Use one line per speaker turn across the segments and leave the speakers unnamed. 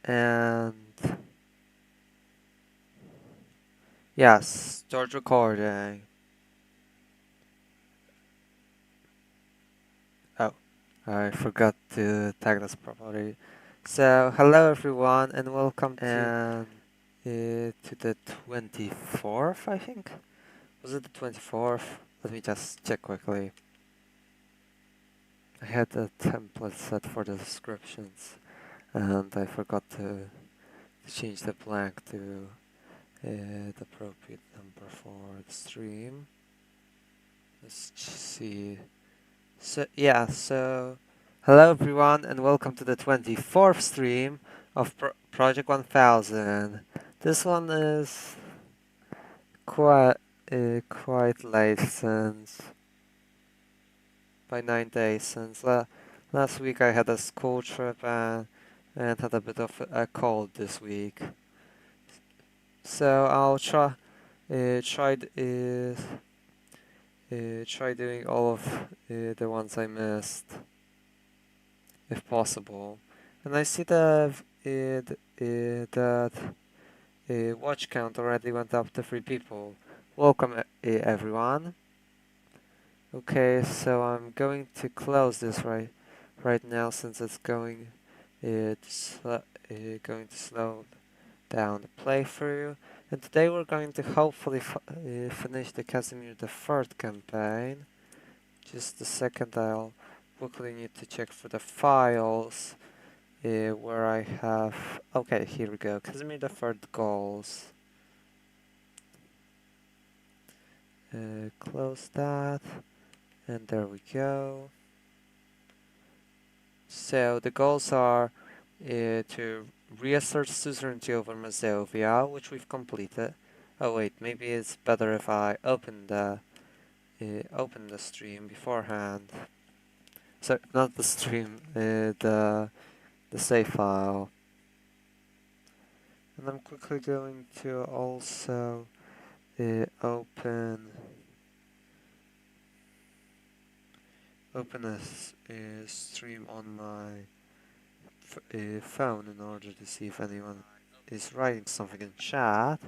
And yes, start recording. Oh, I forgot to tag this properly. So, hello everyone, and welcome to the 24th, I think? Was it the 24th? Let me just check quickly. I had a template set for the descriptions, and I forgot to change the blank to the appropriate number for the stream. Let's see. So hello everyone and welcome to the 24th stream of Project 1000. This one is quite quite late since by 9 days since last week I had a school trip and had a bit of a cold this week. So I'll try doing all of the ones I missed, if possible. And I see that watch count already went up to 3 people. Welcome everyone. Okay, so I'm going to close this right now since it's going to slow down the playthrough. And today we're going to hopefully finish the Casimir the Third campaign. Just a second, I'll quickly need to check for the files. Where I have... Okay, here we go. Casimir the Third goals. Close that. And there we go. So the goals are to reassert suzerainty over Mazovia, which we've completed. Oh wait, maybe it's better if I open the stream beforehand. So not the stream, the save file. And I'm quickly going to also open a stream on my phone in order to see if anyone is writing something in chat.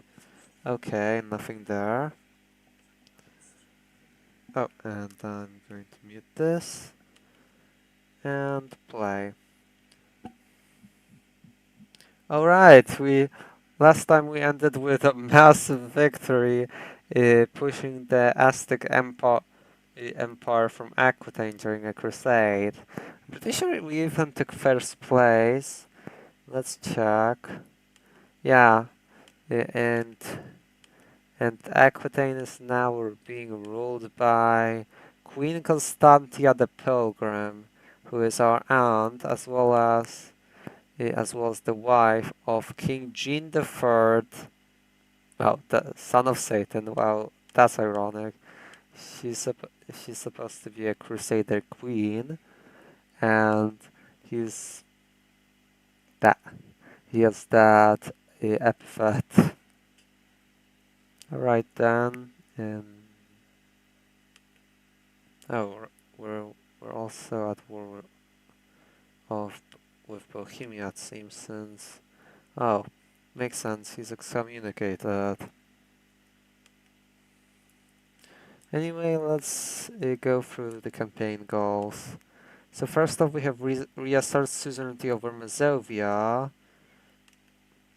Okay, nothing there. Oh, and I'm going to mute this and play. Alright, last time we ended with a massive victory, pushing the Aztec Empire from Aquitaine during a crusade. I'm pretty sure we even took first place. Let's check. Yeah, and Aquitaine is now being ruled by Queen Constantia the Pilgrim, who is our aunt, as well as the wife of King Jean the Third. Well, the son of Satan. Well, that's ironic. She's supposed to be a Crusader queen, and he's that he has that epithet. Alright then. Oh, we're also at war of with Bohemia, it seems, since... Oh, makes sense, he's excommunicated. Anyway, let's go through the campaign goals. So first off, we have reassert suzerainty over Mazovia,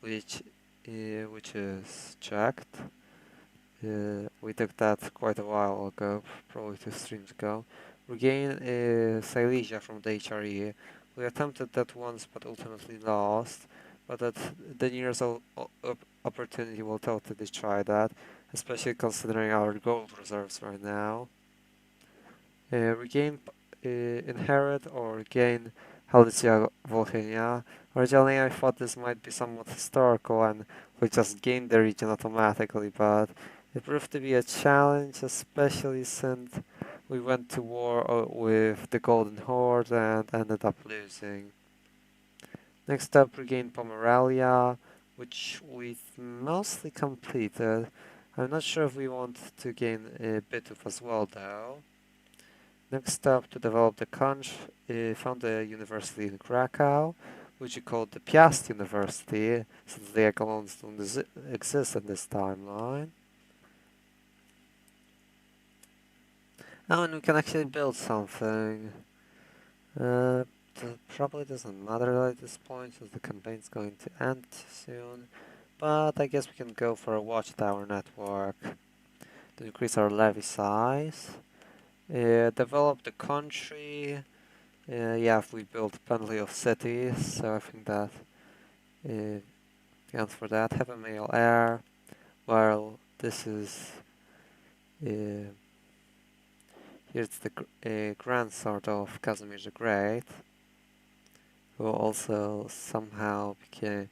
which is checked. We took that quite a while ago, probably 2 streams ago. Regain Silesia from the HRE. We attempted that once, but ultimately lost. But at the nearest opportunity, we'll totally try that, especially considering our gold reserves right now. Regain Inherit or gain Halicia Volhynia. Originally, I thought this might be somewhat historical and we just gained the region automatically, but it proved to be a challenge, especially since we went to war with the Golden Horde and ended up losing. Next up, regain Pomerania, which we've mostly completed. I'm not sure if we want to gain Bitów as well, though. Next up, to develop the country, found a university in Krakow. which we call the Piast University, since the echelons don't exist in this timeline. Oh, and we can actually build something. It probably doesn't matter at this point, since the campaign's going to end soon. But I guess we can go for a watchtower network to increase our levy size. Develop the country. Yeah, we built plenty of cities, so I think that counts for that. Have a male heir. Well, this is here's the grandsort of Casimir the Great, who also somehow became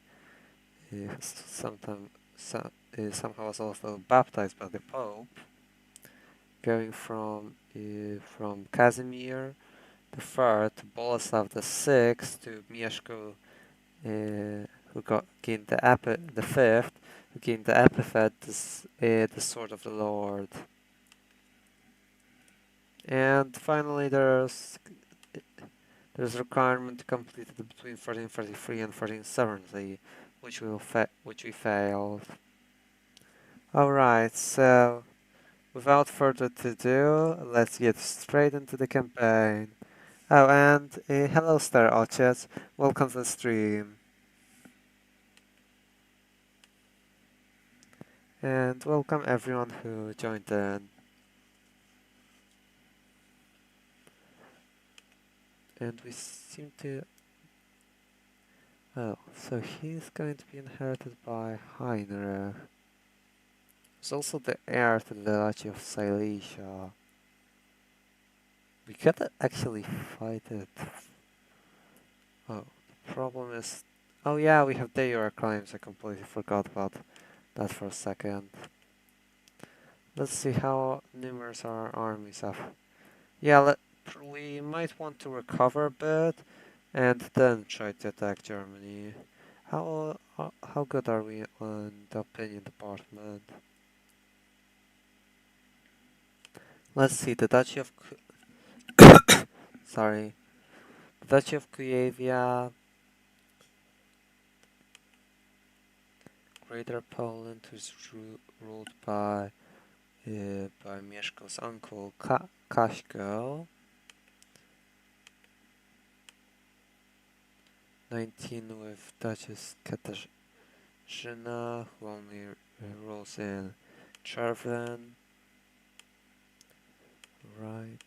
somehow was also baptized by the Pope, going from Casimir the Third to Boleslav the Sixth to Mieszko, who gained the Fifth, who gained the epithet the Sword of the Lord. And finally, there's a requirement to complete it between 1333 and 1370, which we failed. Alright, so without further ado, let's get straight into the campaign. Oh, and hello Star Orchids, welcome to the stream. And welcome everyone who joined in. And we seem to... Oh, so he's going to be inherited by Heinrich. He's also the heir to the Duchy of Silesia. We could actually fight it. Oh, the problem is... Oh yeah, we have de jure claims, I completely forgot about that for a second. Let's see how numerous our armies have. Yeah, we might want to recover a bit and then try to attack Germany. How good are we on the opinion department? Let's see, the Duchy of sorry, the Duchy of Kuyavia, Greater Poland, who's ruled by Mieszko's uncle Kaszko. 19 with Duchess Katarzyna, who only rules in Cherven. Right.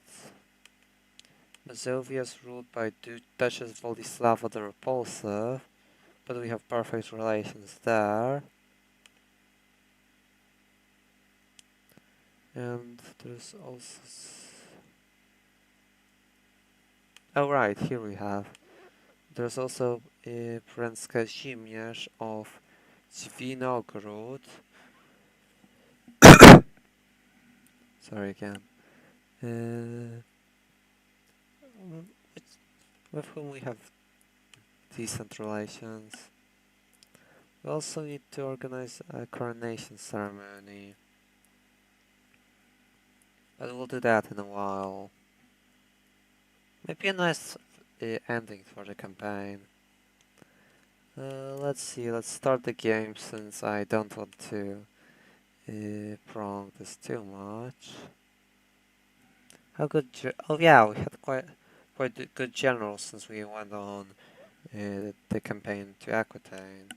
Mazovia is ruled by Duchess Władysława the Repulsive, but we have perfect relations there. And there's also... Oh right, here we have. There's also Prince Kazimierz of Zwinogród. Sorry again. With whom we have decent relations. We also need to organize a coronation ceremony. But we'll do that in a while. Maybe a nice ending for the campaign. Let's see, let's start the game since I don't want to prolong this too much. How good? Oh yeah, we had quite good generals since we went on the campaign to Aquitaine.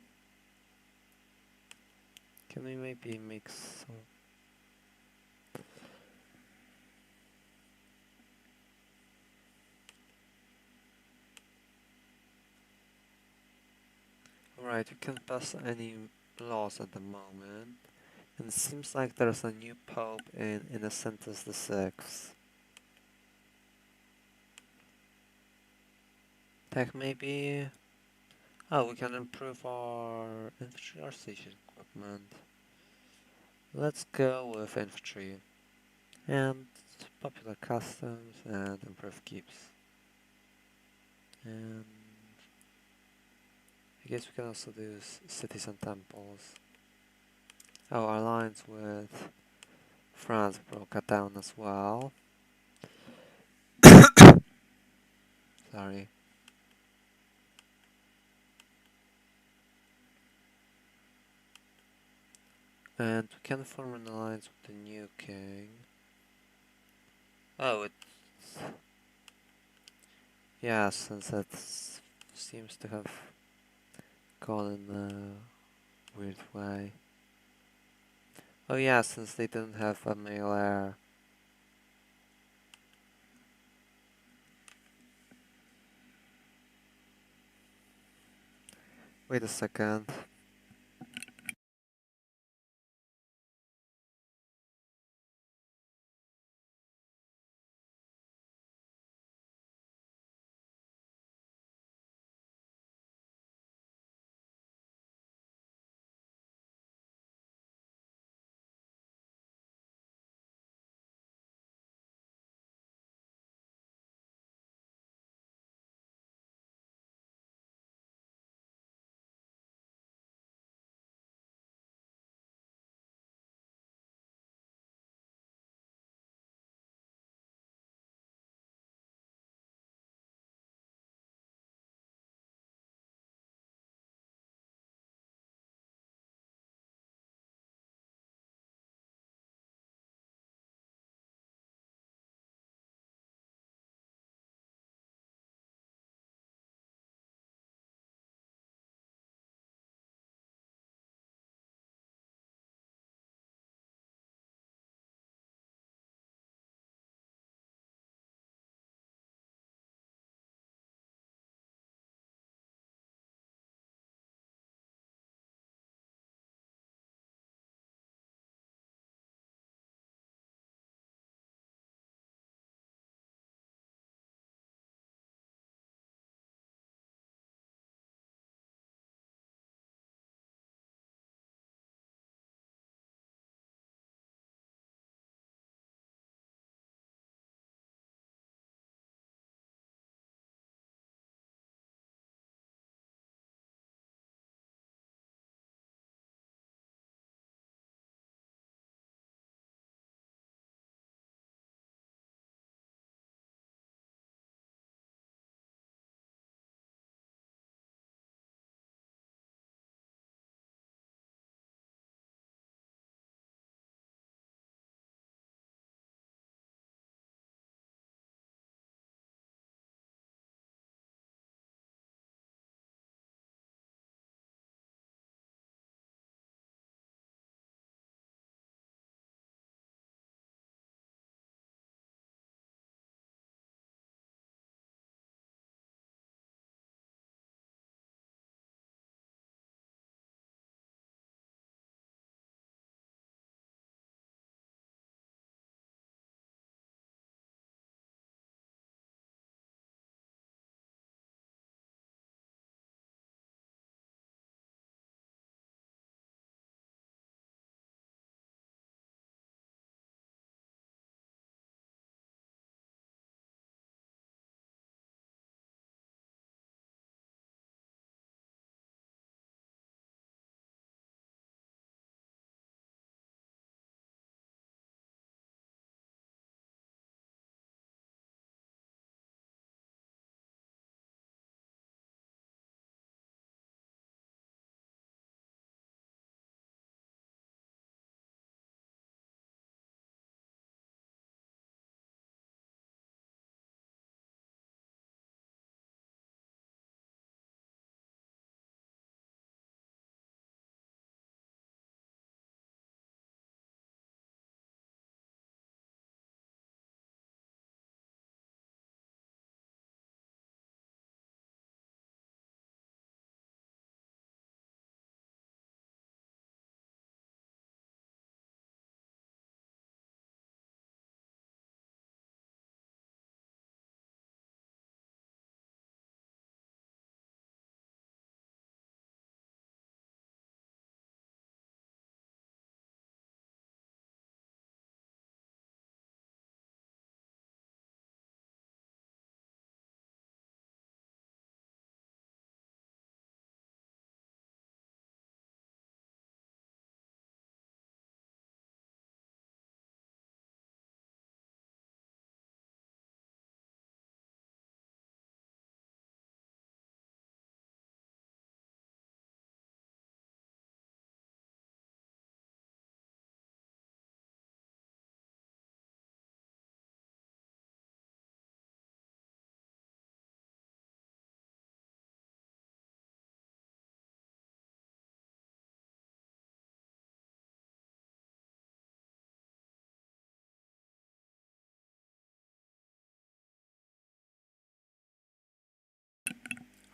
Can we maybe make some? Alright, we can't pass any laws at the moment. And it seems like there's a new pope in Innocentius VI. Tech maybe... Oh, we can improve our infantry or siege equipment. Let's go with infantry. And popular customs and improve keeps. And I guess we can also do cities and temples. Oh, our alliance with France broke down as well. Sorry. And we can form an alliance with the new king. Oh, it's... Yeah, since that seems to have gone in a weird way. Oh yeah, since they didn't have a male heir. Wait a second.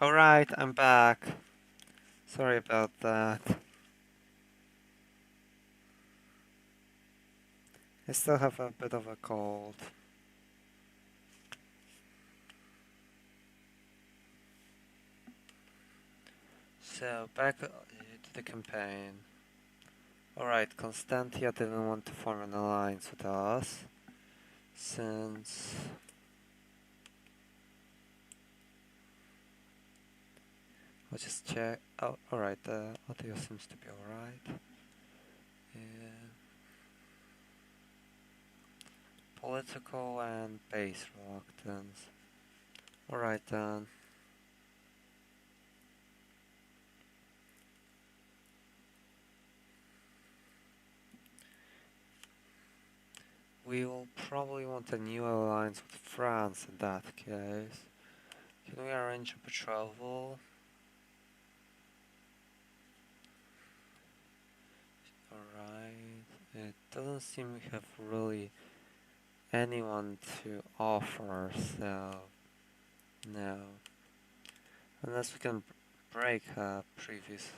Alright, I'm back. Sorry about that. I still have a bit of a cold. So, back to the campaign. Alright, Constantia didn't want to form an alliance with us, since... I'll just check. Oh, alright, the audio seems to be alright. Political and base reluctance. Alright then. We will probably want a new alliance with France in that case. Can we arrange a betrothal? Alright. It doesn't seem we have really anyone to offer, so no. Unless we can break a previous...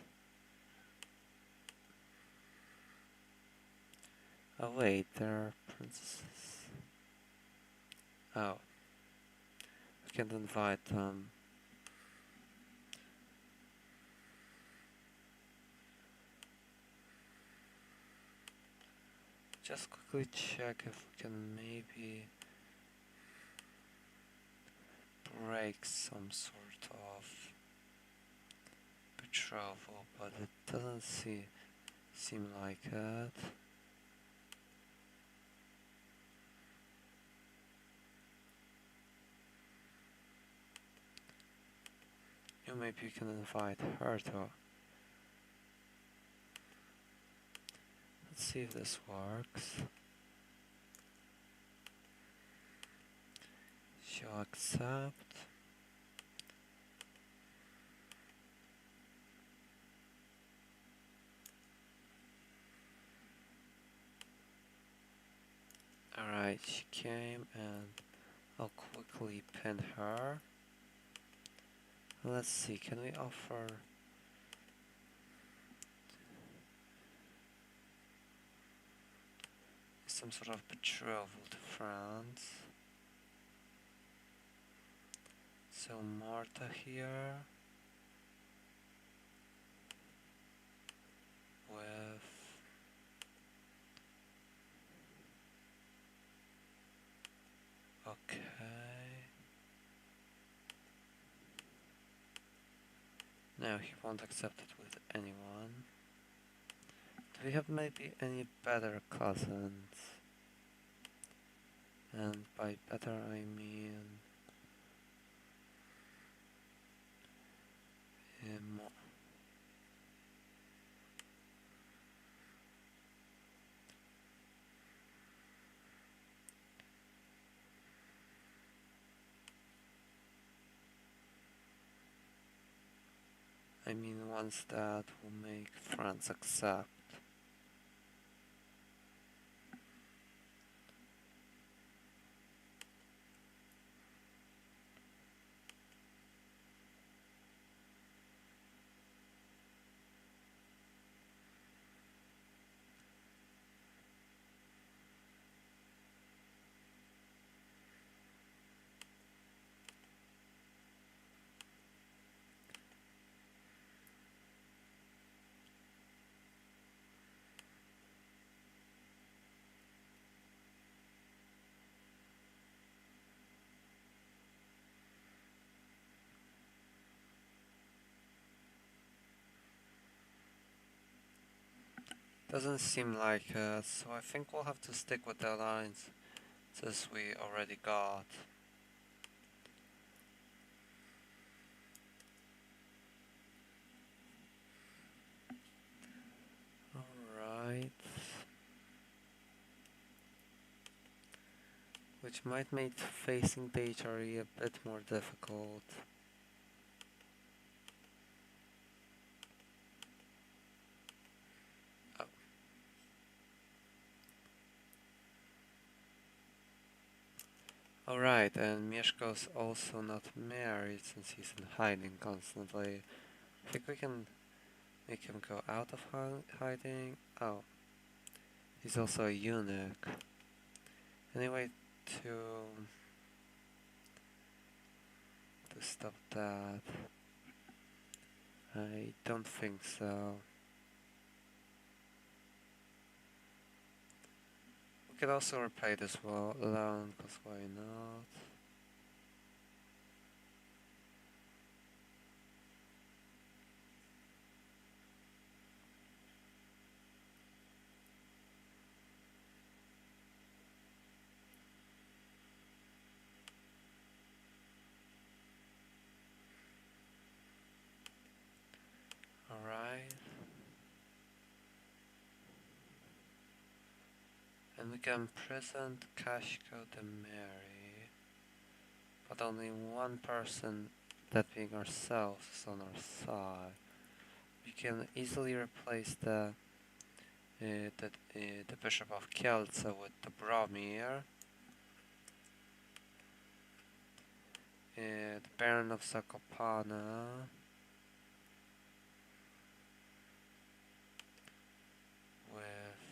Oh wait, there are princesses. Oh. We can't invite them. Just quickly check if we can maybe break some sort of betrothal, but it doesn't seem like it. Maybe you can invite her to... Let's see if this works. She'll accept. Alright, she came and I'll quickly pin her. Let's see, can we offer... some sort of betrothal to France? So Martha here with okay. No, he won't accept it with anyone. Do we have maybe any better cousins? And by better I mean ones that will make France accept. Doesn't seem like it, so I think we'll have to stick with the alliances we already got. Alright. Which might make facing the HRE a bit more difficult. Alright, and Mieszko's also not married since he's in hiding constantly. I think we can make him go out of hiding. Oh, he's also a eunuch. Anyway, to stop that, I don't think so. We could also repay this loan, cause why not? Alright. And we can present Kashko the Mary, but only one person, that being ourselves, is on our side. We can easily replace the Bishop of Kielce with the Bromir, the Baron of Zakopane, with,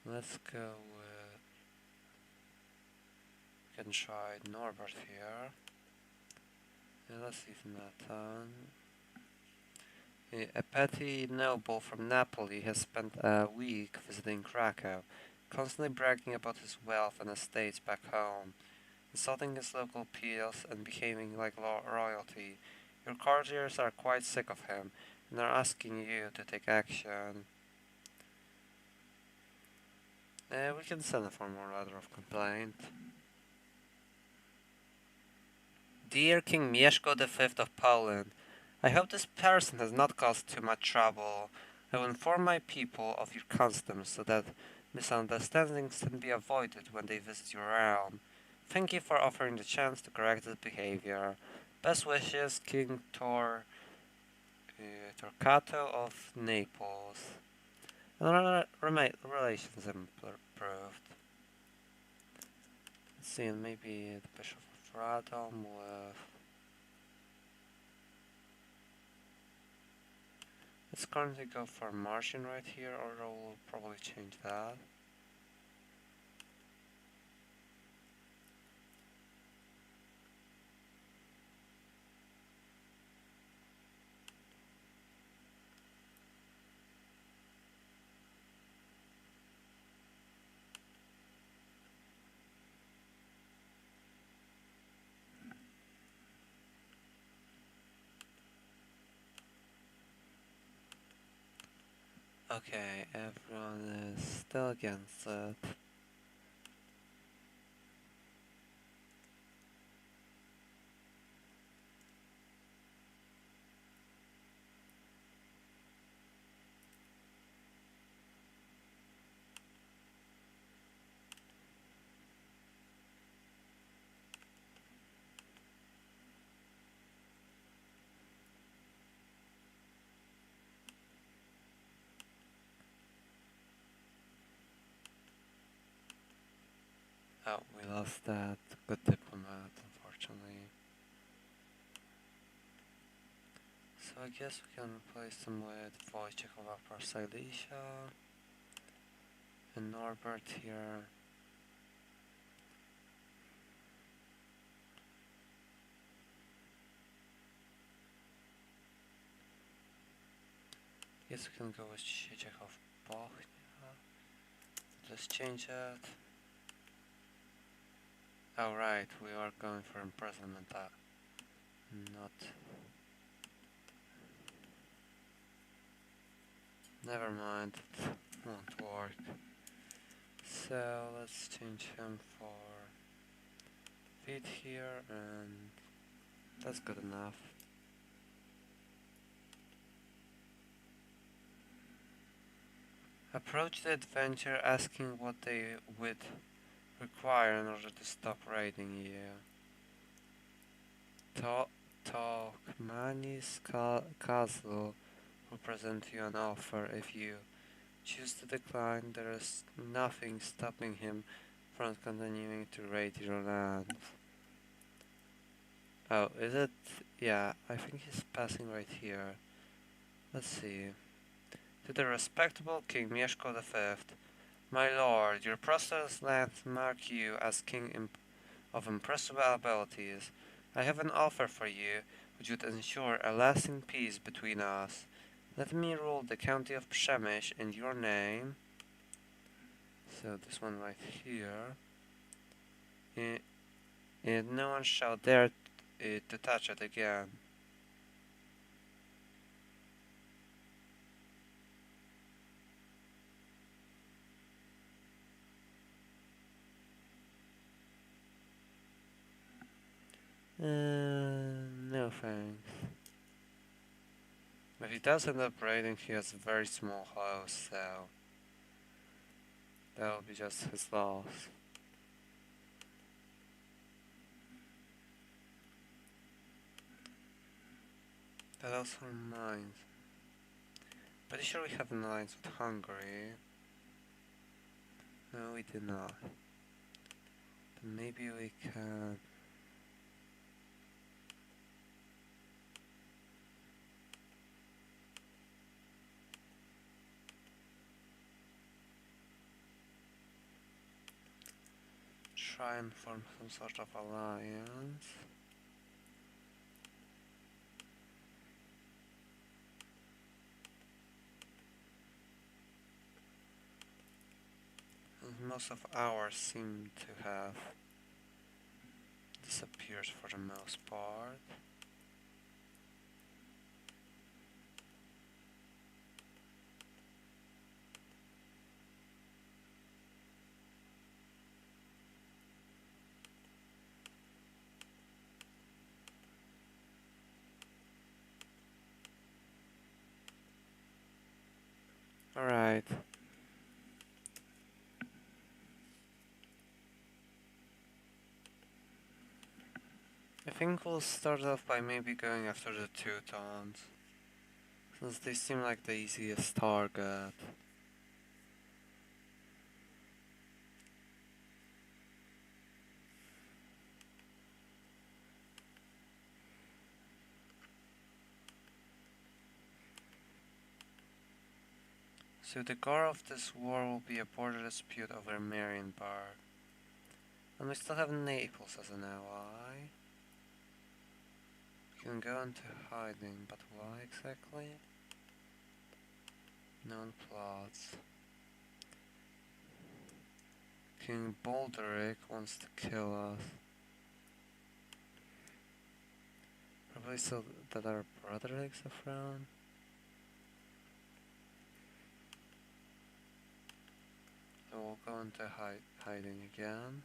let's go with, we can try Norbert here. Let's leave Nathan. A petty noble from Napoli has spent a week visiting Krakow, constantly bragging about his wealth and estates back home, insulting his local peers and behaving like royalty. Your courtiers are quite sick of him and are asking you to take action. We can send a formal letter of complaint. Dear King Mieszko V of Poland, I hope this person has not caused too much trouble. I will inform my people of your customs so that misunderstandings can be avoided when they visit your realm. Thank you for offering the chance to correct this behavior. Best wishes, King Torquato of Naples. And relations improved. Let's see, maybe the Bishop of Radom with... Let's currently go for Martian right here, or we'll probably change that. Okay, everyone is still against it. Oh, we lost that good diplomat, unfortunately. So I guess we can replace them with Wojciech of Upper Silesia and Norbert here. Guess we can go with Sieciech of Bochnia. Let's change it. Oh right, we are going for imprisonment, not... Never mind, it won't work. So let's change him for feet here, and that's good enough. Approach the adventure asking what they would require in order to stop raiding you. Talkmani's castle will present you an offer. If you choose to decline, there is nothing stopping him front continuing to raid your land. Oh, is it? Yeah, I think he's passing right here. Let's see. To the respectable King Mieszko V, my lord, your prosperous lands mark you as king of impressive abilities. I have an offer for you, which would ensure a lasting peace between us. Let me rule the county of Przemyśl in your name. So this one right here. And no one shall dare to touch it again. No thanks. If he does end up raiding, he has a very small house, so that will be just his loss. That also reminds. Pretty sure we have an alliance with Hungary. No, we did not. But maybe we can. Try and form some sort of alliance. And most of ours seem to have disappeared for the most part. Alright. I think we'll start off by maybe going after the Teutons, since they seem like the easiest target. So the core of this war will be a border dispute over Marienburg. And we still have Naples as an ally. We can go into hiding, but why exactly? No one plots. King Balderic wants to kill us. Probably so that our brother takes the throne. So we'll go into hiding again.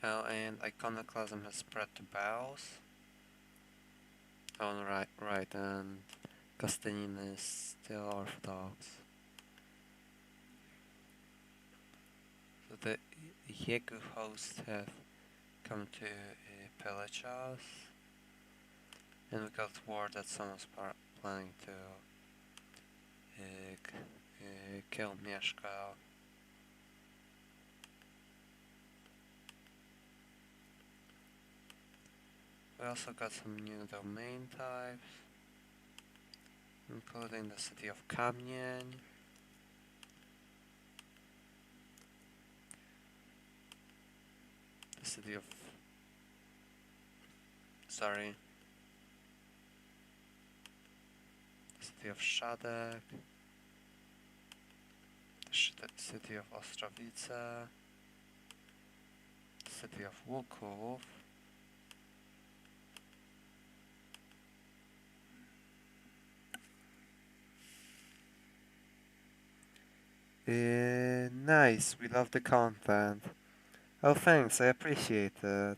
Oh, and iconoclasm has spread to Baus. Oh, right, and Castilian is still Orthodox. So the Yegu host have come to pillage us, and we got word that someone's planning to kill Mieszko. We also got some new domain types, including the city of Kamień, the city of Szadek, the city of Ostrowice, the city of Łuków, nice, we love the content. Oh, thanks, I appreciate it.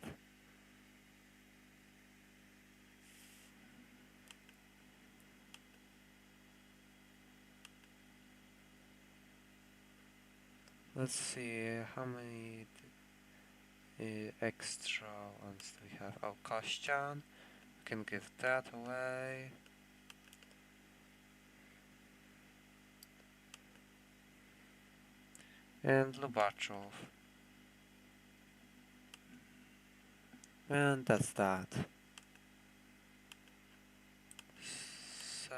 Let's see, how many... Extra ones we have. Oh, Kościan. We can give that away. And Lubachov. And that's that. So,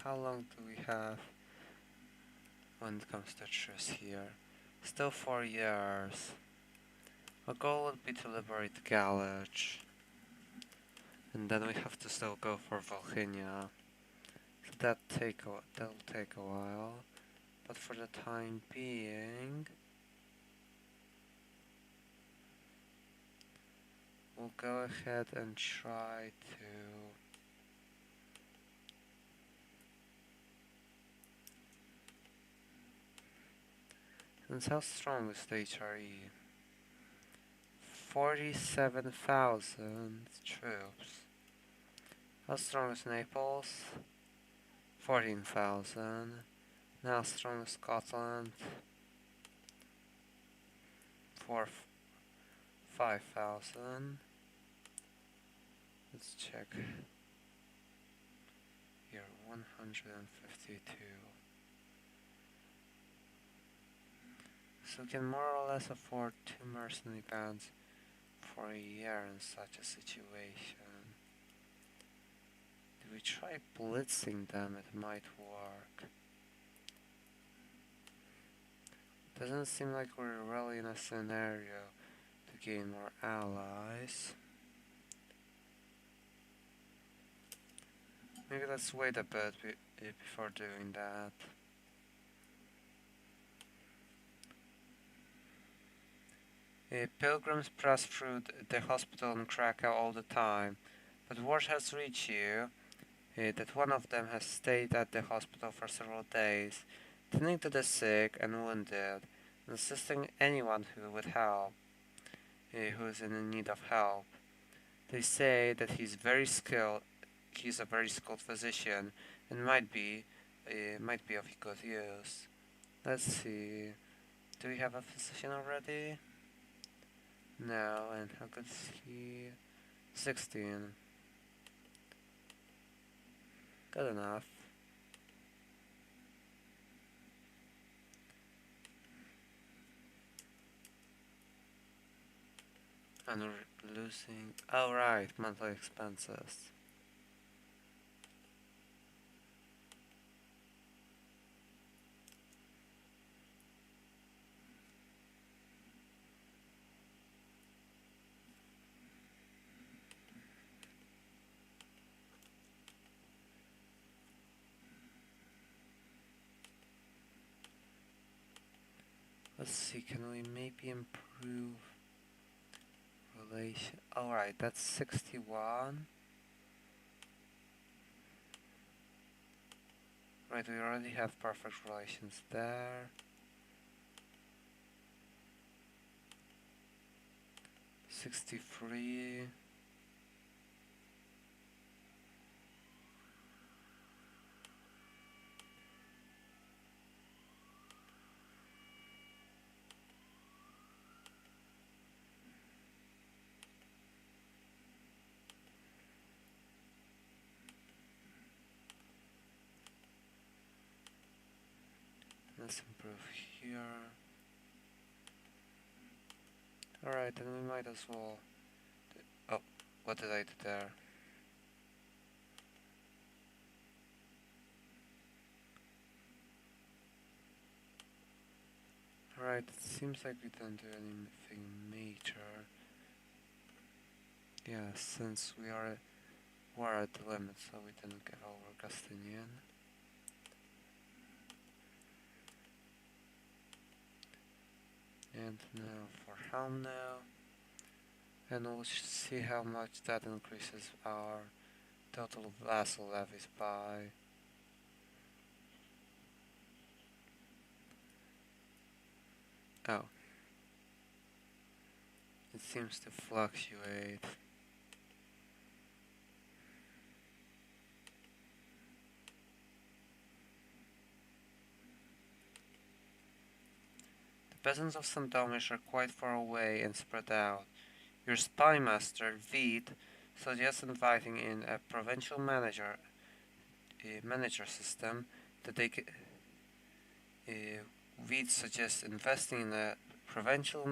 how long do we have when it comes to truce here? Still 4 years. Our goal would be to liberate Galach. And then we have to still go for Volhynia. So that'll take a while. But for the time being, we'll go ahead and try to since how strong is the HRE? 47,000 troops. How strong is Naples? 14,000. Now strong is Scotland? 5,000. Let's check. Here, 152. So we can more or less afford 2 mercenary bands for a year in such a situation. If we try blitzing them, it might work. Doesn't seem like we're really in a scenario to gain more allies. Maybe let's wait a bit before doing that. Pilgrims pass through the hospital in Krakow all the time, but word has reached you that one of them has stayed at the hospital for several days, tending to the sick and wounded, and assisting anyone who would help, who is in need of help. They say that he's a very skilled physician, and might be of good use. Let's see. Do we have a physician already? No, and how good is he? 16. Good enough. And we're losing... Oh right, monthly expenses. Let's see, can we maybe improve relation? Alright, that's 61. Right, we already have perfect relations there. 63. Let's improve here. Alright, then we might as well... Oh, what did I do there? Alright, it seems like we didn't do anything major. Yeah, since we're at the limit, so we didn't get over Castilian. And now for Helm now. And we'll see how much that increases our total vassal levies by. Oh. It seems to fluctuate. The peasants of St. Domish are quite far away and spread out, Your spy master, Vid, suggests inviting in a provincial manager system that they Vid suggests investing in a provincial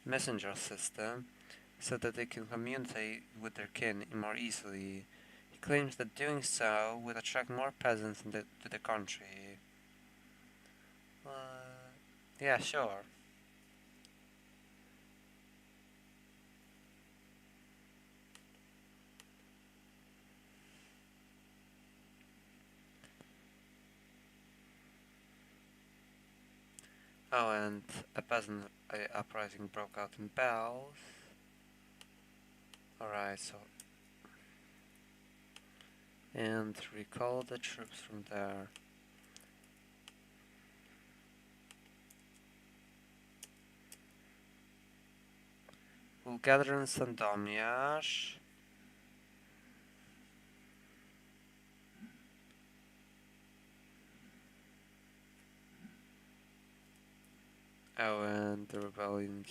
messenger system so that they can communicate with their kin more easily. He claims that doing so would attract more peasants to the country. Yeah, sure. Oh, and a peasant uprising broke out in Bells. Alright, so. And recall the troops from there. We'll gather in Sandomierz. Oh, and the rebellion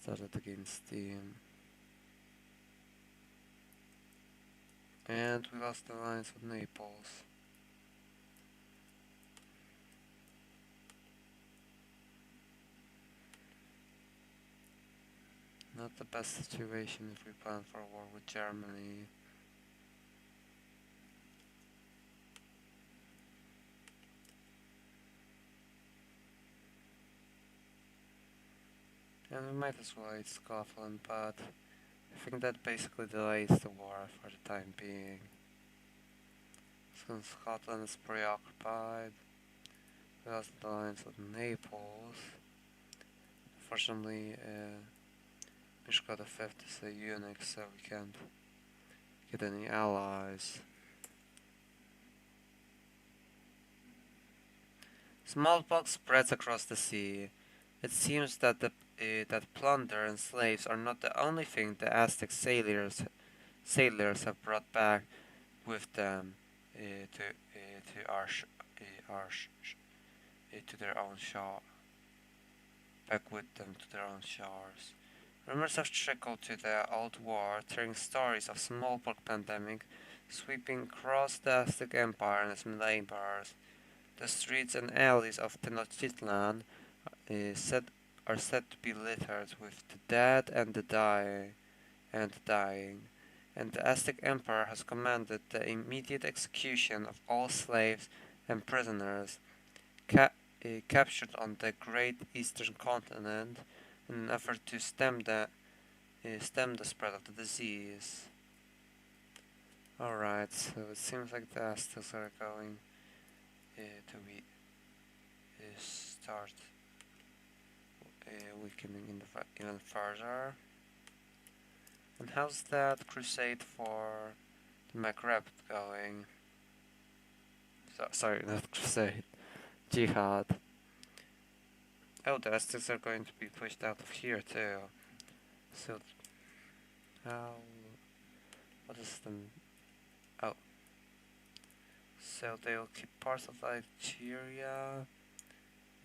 started against them. And we lost the alliance with Naples. Not the best situation if we plan for a war with Germany. And we might as well aid Scotland, but I think that basically delays the war for the time being. Since Scotland is preoccupied, we lost the alliance with Naples. Unfortunately, Mishka V is a eunuch, so we can't get any allies. Smallpox spreads across the sea. It seems that that plunder and slaves are not the only thing the Aztec sailors have brought back with them to to their own shore, back with them to their own shores. Rumors have trickled to the old war, telling stories of smallpox pandemic sweeping across the Aztec Empire and its neighbors. The streets and alleys of Tenochtitlan said are said to be littered with the dead and the dying, and the Aztec Emperor has commanded the immediate execution of all slaves and prisoners captured on the great eastern continent in an effort to stem the spread of the disease. Alright, so it seems like the Aztecs are going to be start weakening even further. And how's that crusade for the Maghreb going? Sorry, not crusade. Jihad. Oh, the Aztecs are going to be pushed out of here too. So, how? What is the? Oh, so they'll keep parts of Algeria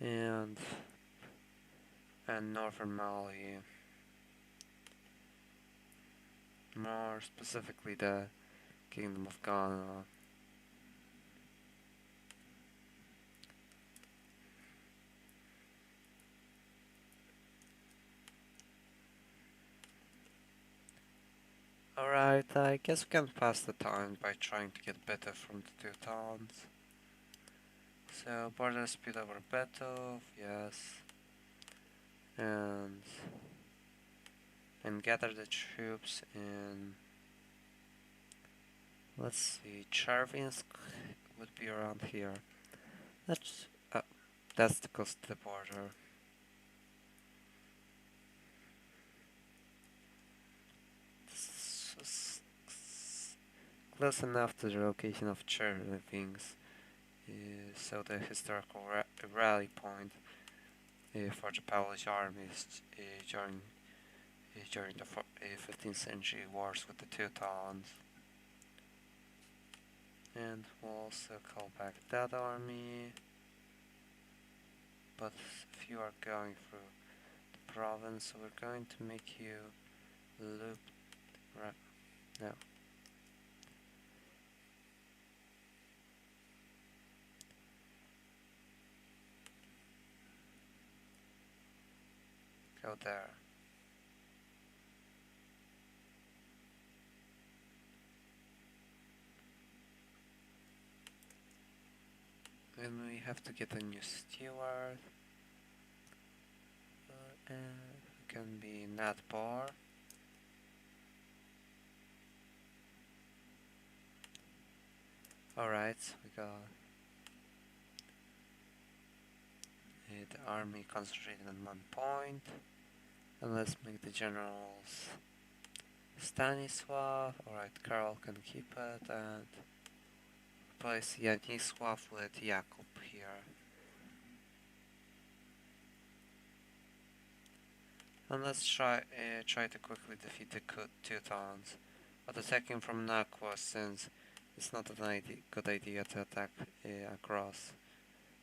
and northern Mali. More specifically, the Kingdom of Ghana. Alright, I guess we can pass the time by trying to get better from the two towns. So, border speed over Beto, yes. And gather the troops in. Let's see, Charvinsk would be around here. That's the coast to the border. Close enough to the location of Chervings, so the historical rally point for the Polish armies during the 15th century wars with the Teutons. And we'll also call back that army. But if you are going through the province, so we're going to make you loop right now. Go there. Then we have to get a new steward. And it can be Natbar. Alright, we got the army concentrated on one point. And let's make the generals Stanisław. Alright, Karol can keep it and replace Janisław with Jakub here. And let's try to quickly defeat the Teutons, but attacking from Nakwa, since it's not a good idea to attack across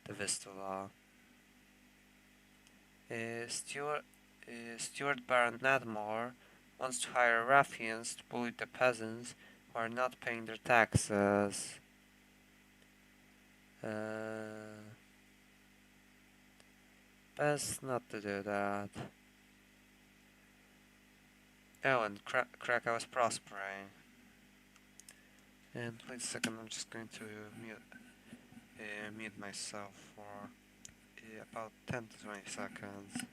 the Vistula. Steward Baron Nadmor wants to hire ruffians to bully the peasants who are not paying their taxes. Best not to do that. Oh, and Krakow is prospering. And wait a second, I'm just going to mute myself for about 10 to 20 seconds.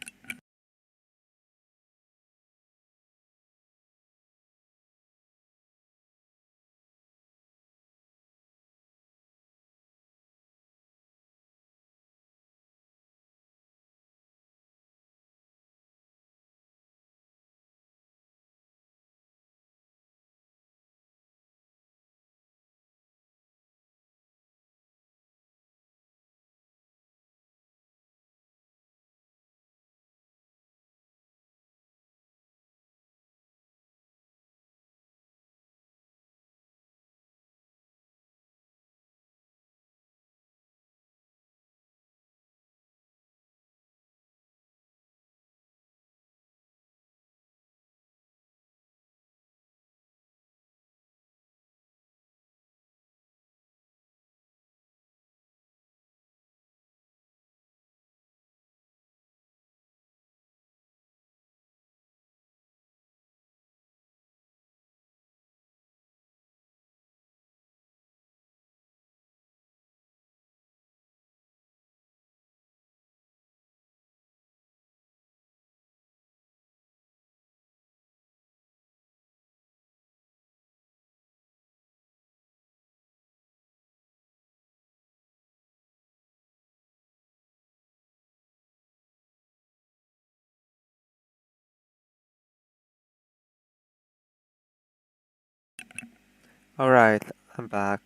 Alright, I'm back.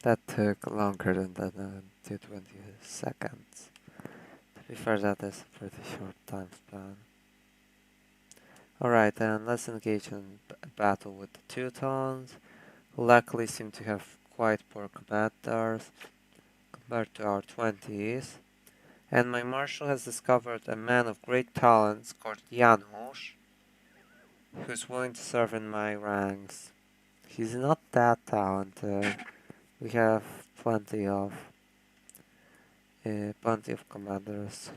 That took longer than 220 seconds. To be fair, that is a pretty short time span. Alright, then let's engage in a battle with the Teutons, who luckily seem to have quite poor commanders compared to our 20s. And my marshal has discovered a man of great talents called Janusz, who's willing to serve in my ranks. He's not that talented. We have plenty of commanders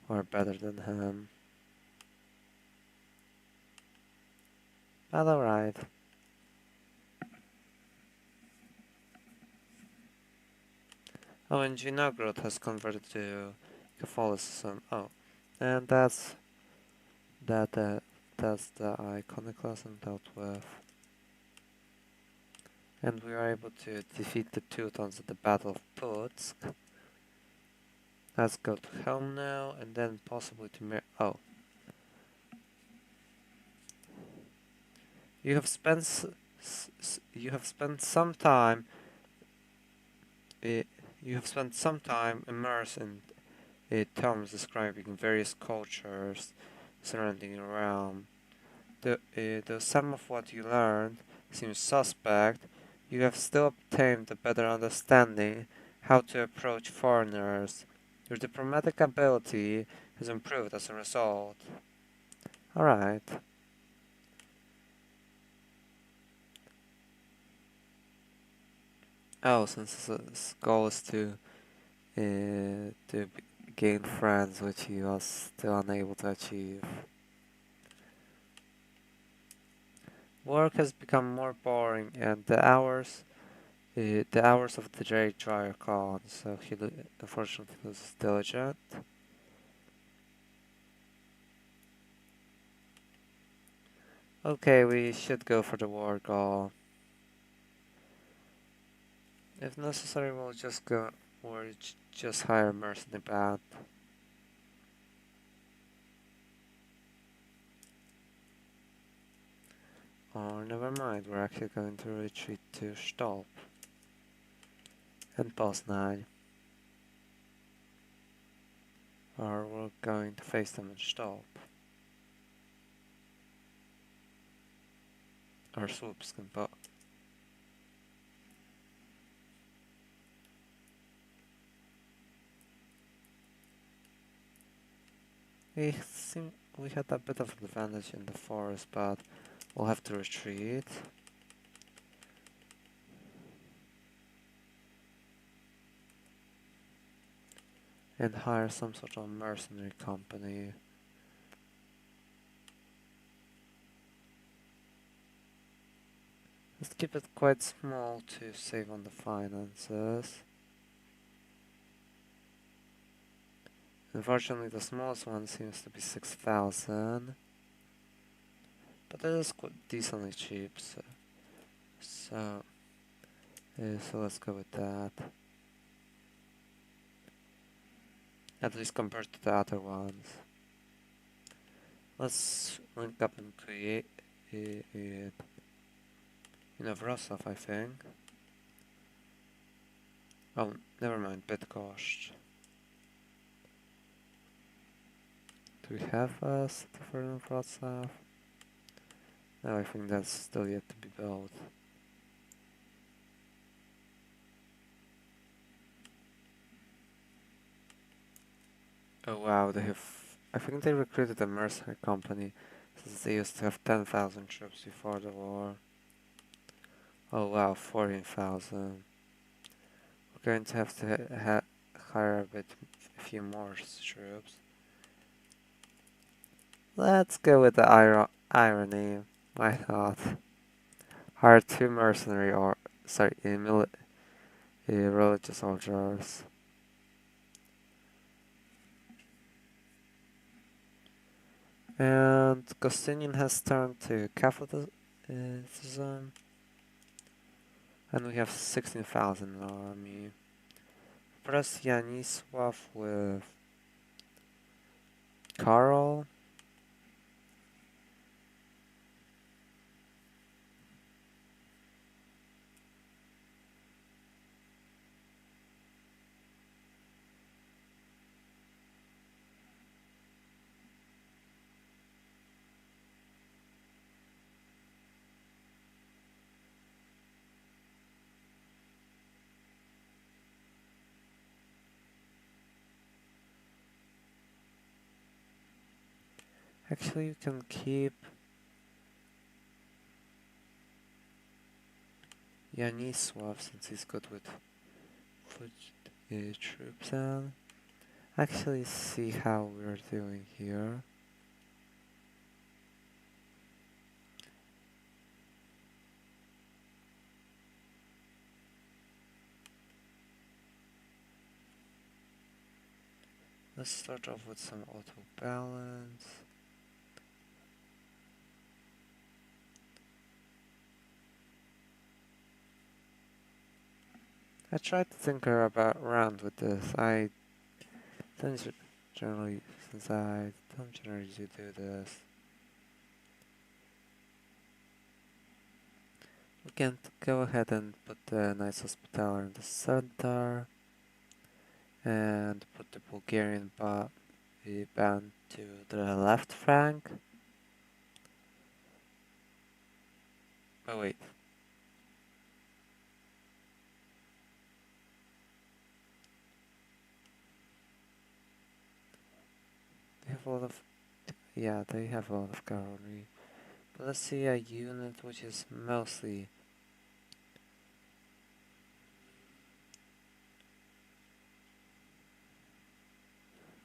who are better than him. But alright. Oh, and Vinograd has converted to Catholicism. Oh, and that's the iconoclasm dealt with. And we are able to defeat the Teutons at the Battle of Putsk. Let's go to home now, and then possibly to you have spent some time. You have spent some time immersed in tomes describing various cultures surrounding your realm. Though some of what you learned seems suspect, you have still obtained a better understanding how to approach foreigners Your diplomatic ability has improved as a result. Alright. Oh, since his goal is to gain friends, which he was still unable to achieve. Work has become more boring, and the hours of the day dry are gone. So he unfortunately loses diligent. Okay, we should go for the war goal. If necessary, we'll just go or just hire a mercenary band. Or never mind, we're actually going to retreat to Stolp and Poznań. Or we're going to face them in Stolp. Or Swoops can put. We had a bit of an advantage in the forest, but we'll have to retreat. And hire some sort of mercenary company. Let's keep it quite small to save on the finances. Unfortunately, the smallest one seems to be 6,000. But it is quite decently cheap, so let's go with that. At least compared to the other ones. Let's link up and create it. Wrocław, I think. Oh, never mind, Bydgoszcz. Do we have a city for Wrocław? No, I think that's still yet to be built. Oh wow, I think they recruited a mercenary company since they used to have 10,000 troops before the war. Oh wow, 14,000. We're going to have to hire a few more troops. Let's go with the irony. Why not? Hire 2 mercenary religious soldiers. And Costinian has turned to Catholicism. And we have 16,000 in our army. Press Yanisław with Karol. Actually, you can keep Yanisław since he's good with foot troops and actually see how we're doing here. Let's start off with some auto balance. I tried to tinker around with this. I don't generally do this. We can go ahead and put the Knights Hospitaller in the center and put the Bulgarian band to the left flank. Oh wait. a lot of... Yeah, they have a lot of cavalry. But let's see a unit which is mostly...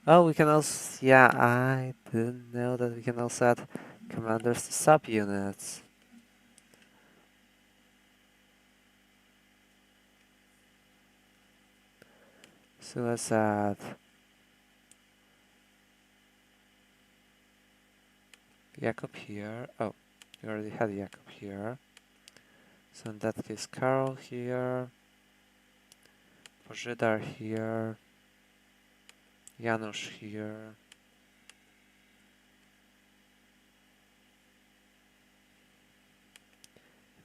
Oh, we can also... Yeah, I didn't know that we can also add commanders to subunits. So let's add... Jakob here. Oh, we already had Jakob here. So in that case, Karl here. Bożydar here. Janusz here.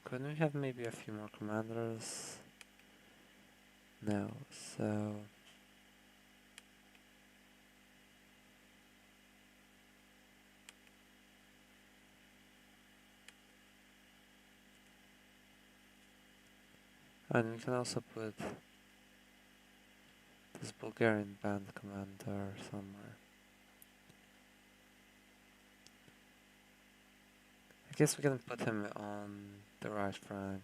Couldn't we have maybe a few more commanders? No, so... And we can also put this Bulgarian band commander somewhere. I guess we can put him on the right flank.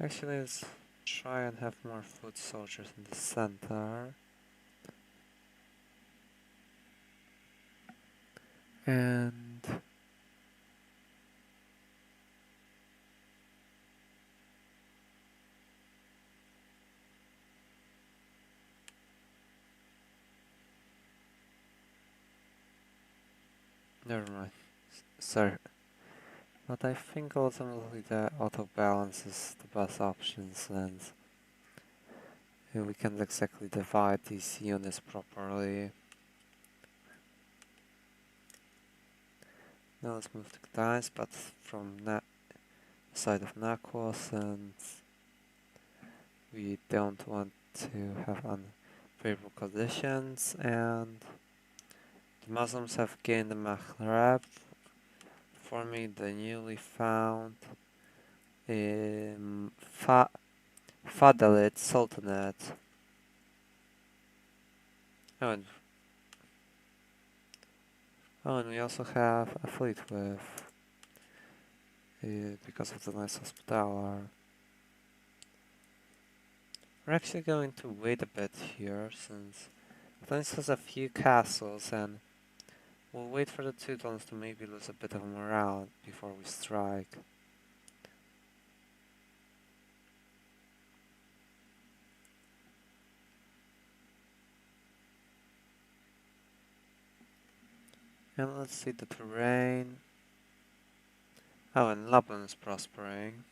Actually, let's try and have more foot soldiers in the center. And... Never mind. Sorry. But I think ultimately the auto balance is the best option since we can't exactly divide these units properly. Now let's move to Gdańsk, but from the side of Nakos, and we don't want to have unfavorable conditions, and the Muslims have gained the Maghreb, forming the newly found Fadalid Sultanate. Oh, and we also have a fleet with, because of the nice Hospitaller. We're actually going to wait a bit here, since Gdańsk has a few castles, and we'll wait for the Teutons to maybe lose a bit of morale before we strike. And let's see the terrain. Oh, and Lublin is prospering.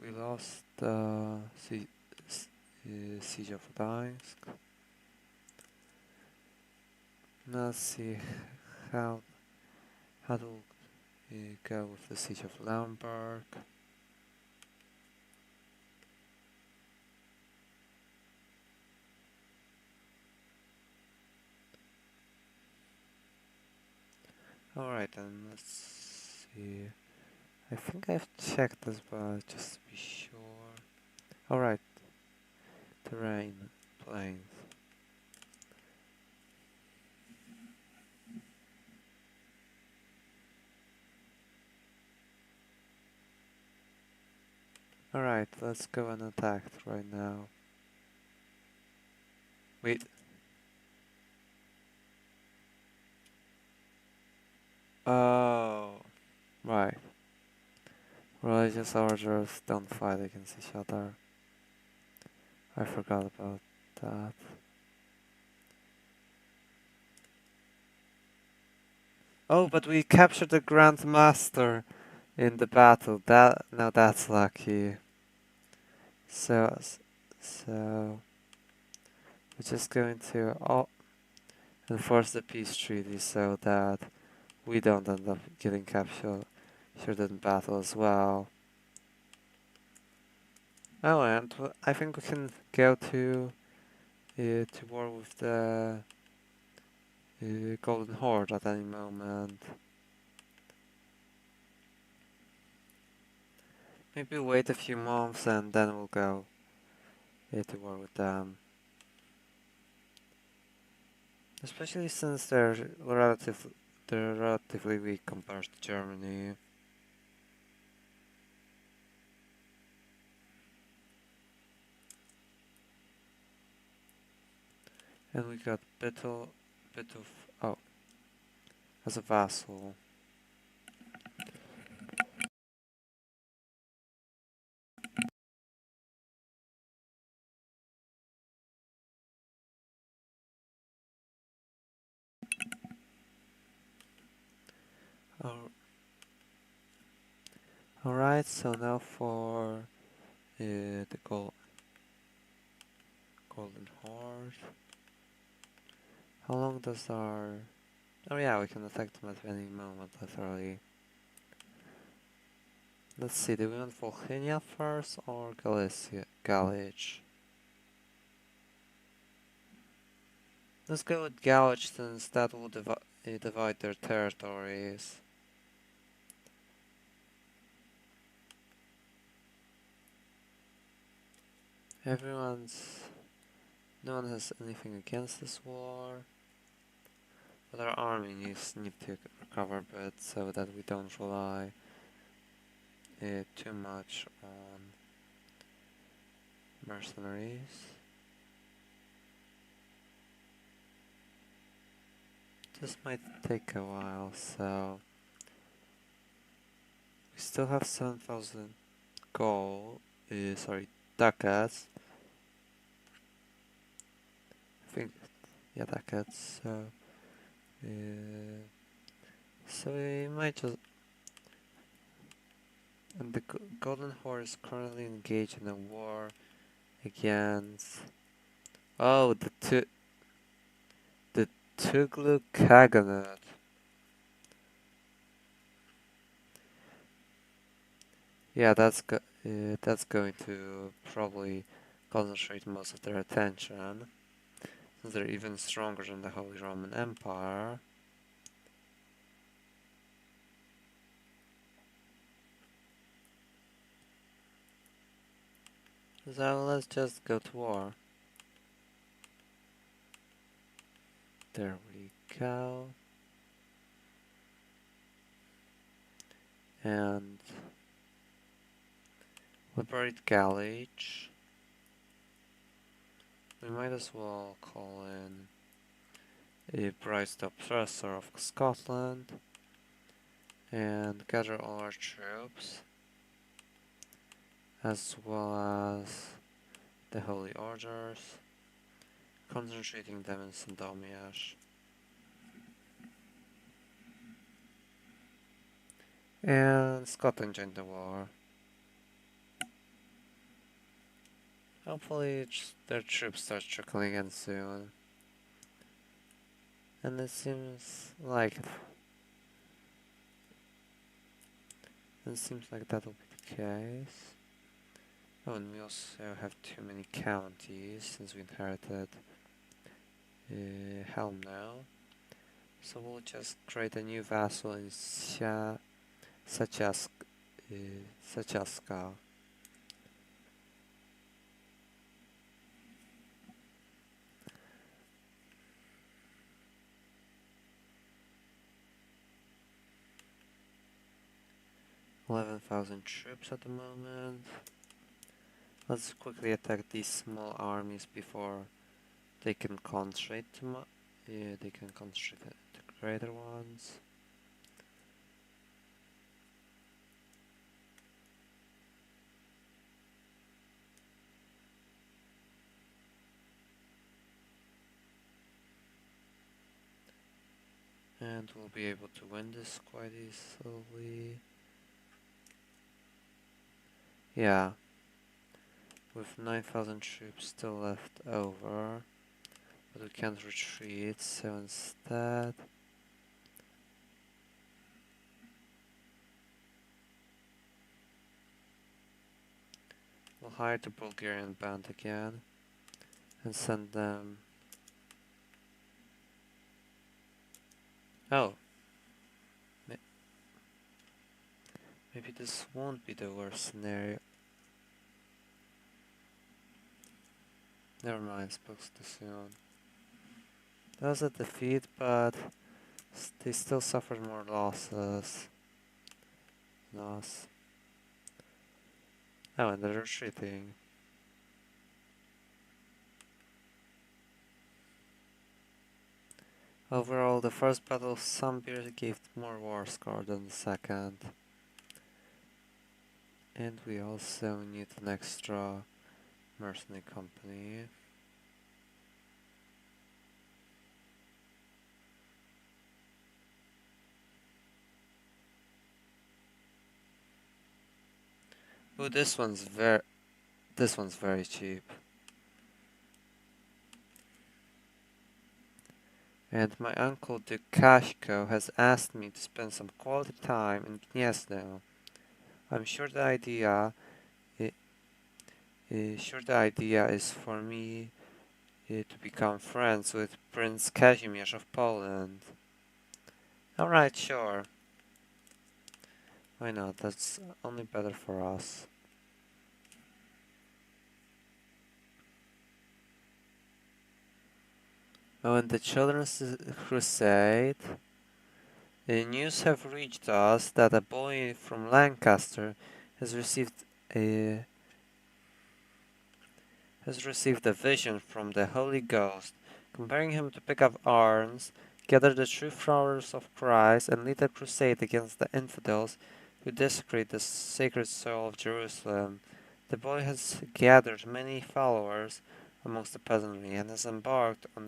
We lost the siege of Gdańsk. Now let's see how to go with the siege of Lemberg. Alright, then let's see. I think I've checked this, but just to be sure. Alright, terrain, plains. Alright, let's go and attack right now. Wait. Oh, right. Religious orders don't fight against each other. I forgot about that. Oh, but we captured the Grand Master in the battle. Now that's lucky. So we're just going to enforce the peace treaty so that we don't end up getting captured in battle as well. Oh, and I think we can go to war with the Golden Horde at any moment. Maybe wait a few months and then we'll go to war with them. Especially since they're relatively weak compared to Germany. And we got Bitov as a vassal. Alright, so now for the Golden Horde. How long does our... Oh yeah, we can attack them at any moment, literally. Let's see, do we want Volhynia first or Galicia? Galich? Let's go with Galich since that will divide their territories. No one has anything against this war. But our army need to recover a bit so that we don't rely too much on mercenaries. This might take a while, so we still have 7,000 ducats. I think, yeah, ducats. So we might just. And the Golden Horde is currently engaged in a war against. Oh, the Tuglu Khaganate. Yeah, that's going to probably concentrate most of their attention, since they're even stronger than the Holy Roman Empire. So let's just go to war. There we go. And liberate Galich. We might as well call in a Bryce the Oppressor of Scotland and gather all our troops, as well as the Holy Orders, concentrating them in Sandomierz. And Scotland joined the war. Hopefully their troops start trickling in soon. And it seems like that will be the case. Oh, and we also have too many counties since we inherited Helm now. So we'll just create a new vassal in Sachaska. 11,000 troops at the moment. Let's quickly attack these small armies before they can concentrate too much. Yeah, they can concentrate the greater ones. And we'll be able to win this quite easily. Yeah. With 9,000 troops still left over. But we can't retreat, so instead... we'll hire the Bulgarian band again. And send them... oh! Maybe this won't be the worst scenario. Never mind, spoke too soon. That was a defeat, but they still suffered more losses than us. Oh, and they're retreating. Overall, the first battle of Sambir gave more war score than the second. And we also need an extra mercenary company. Oh, this one's very cheap. And my uncle Dukashko has asked me to spend some quality time in Gniezno. I'm sure the idea is for me to become friends with Prince Kazimierz of Poland. Alright, sure. Why not? That's only better for us. Oh, and the Children's Crusade. The news have reached us that a boy from Lancaster has received a vision from the Holy Ghost, comparing him to pick up arms, gather the true followers of Christ, and lead a crusade against the infidels who desecrate the sacred soil of Jerusalem. The boy has gathered many followers amongst the peasantry and has embarked on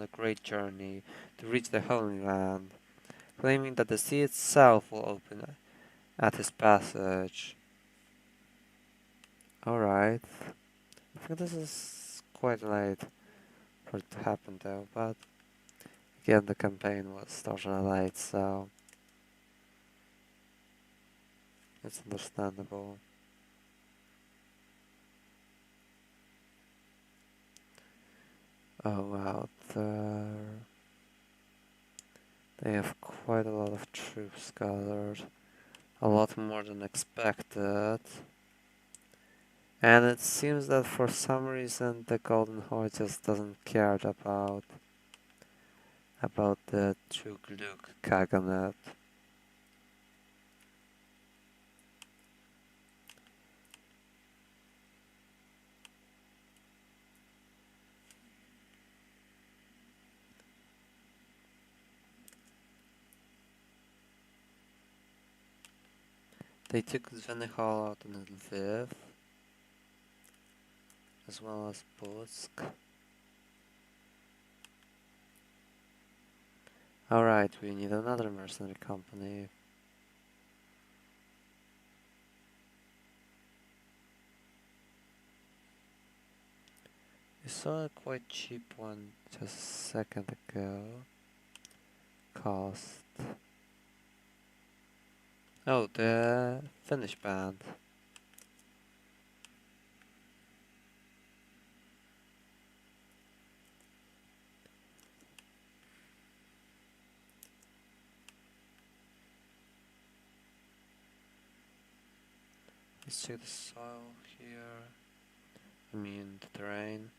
a great journey to reach the Holy Land, claiming that the sea itself will open at his passage. Alright. I think this is quite late for it to happen though, but again the campaign was started late, so it's understandable. Oh wow, they have quite a lot of troops gathered. A lot more than expected. And it seems that for some reason the Golden Horde just doesn't care about the true Gluk Kaganet. They took Zvenihal out in Lviv, as well as Polsk. Alright, we need another mercenary company. We saw a quite cheap one just a second ago. Cost. Oh, the Finnish band. Let's check the soil here. I mean the terrain.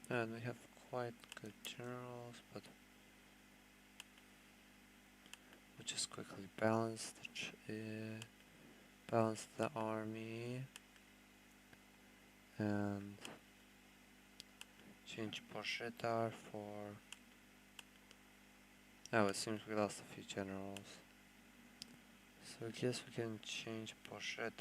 And we have quite good generals, but we'll just quickly balance the army and change Porsche for... Oh, it seems we lost a few generals. So I guess we can change Porsche.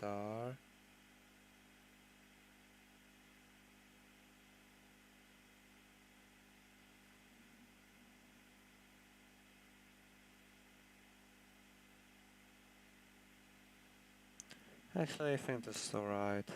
Actually, I think this is alright.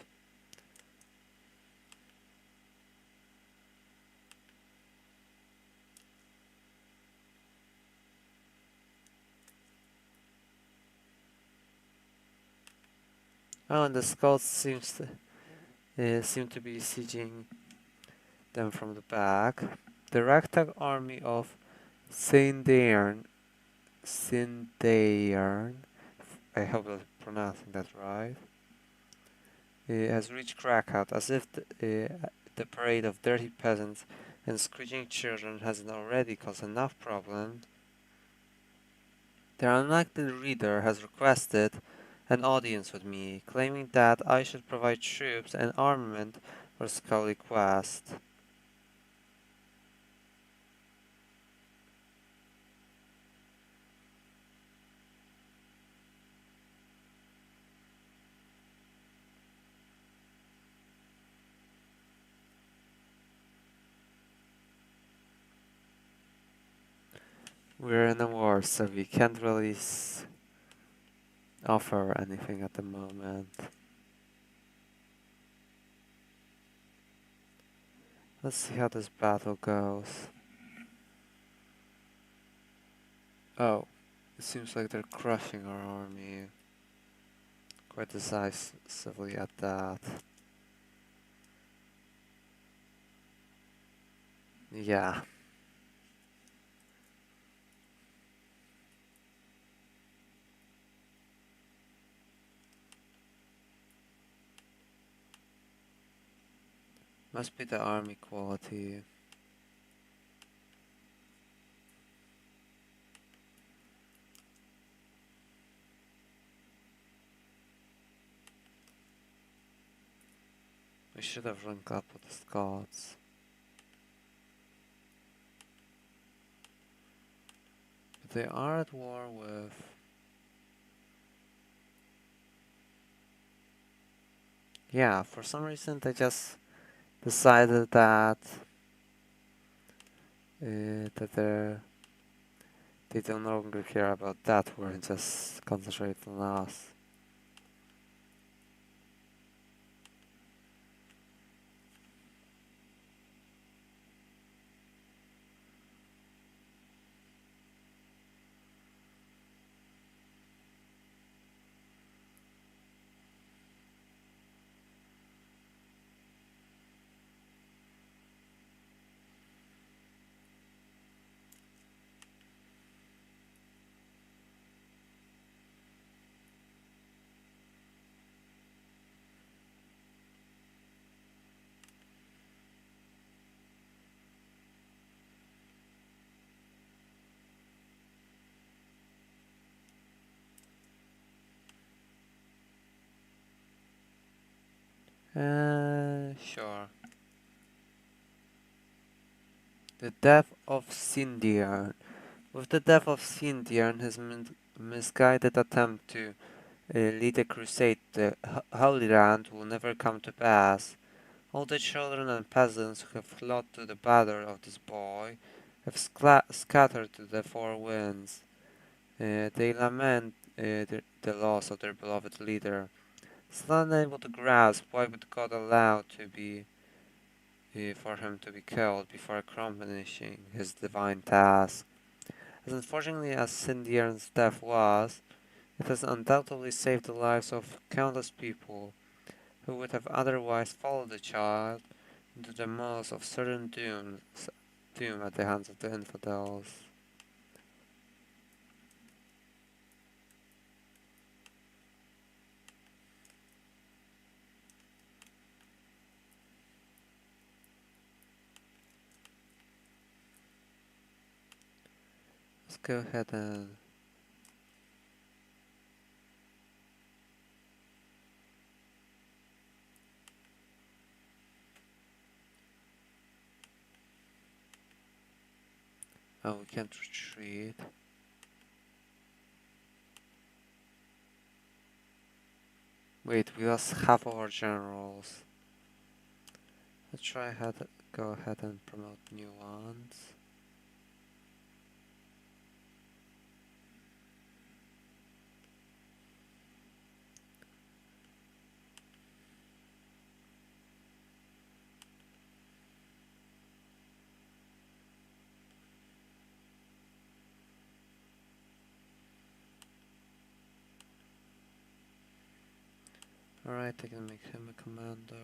Oh, and the Scots seem to be sieging them from the back. The ragtag army of Sindaearn, I hope I'm pronouncing that right, has reached Krakow, as if the parade of dirty peasants and screeching children hasn't already caused enough problems. Their unlikely reader has requested an audience with me, claiming that I should provide troops and armament for his holy quest. We're in a war, so we can't really offer anything at the moment. Let's see how this battle goes. Oh, it seems like they're crushing our army. Quite decisively at that. Yeah. Must be the army quality. We should have linked up with the Scots. But they are at war with... Yeah, for some reason they just decided that they don't no longer care about that war and just concentrate on us. Sure. The death of Sindaearn. With the death of Sindaearn, his misguided attempt to lead a crusade to the Holy Land will never come to pass. All the children and peasants who have flocked to the banner of this boy have scattered to the four winds. They lament the loss of their beloved leader, still unable to grasp why would God allow for him to be killed before accomplishing his divine task. As unfortunately as Sindaearn's death was, it has undoubtedly saved the lives of countless people who would have otherwise followed the child into the most of certain doom at the hands of the infidels. Let's go ahead and Oh, we can't retreat. Wait, we lost half of our generals. Let's try go ahead and promote new ones. Alright, I can make him a commander.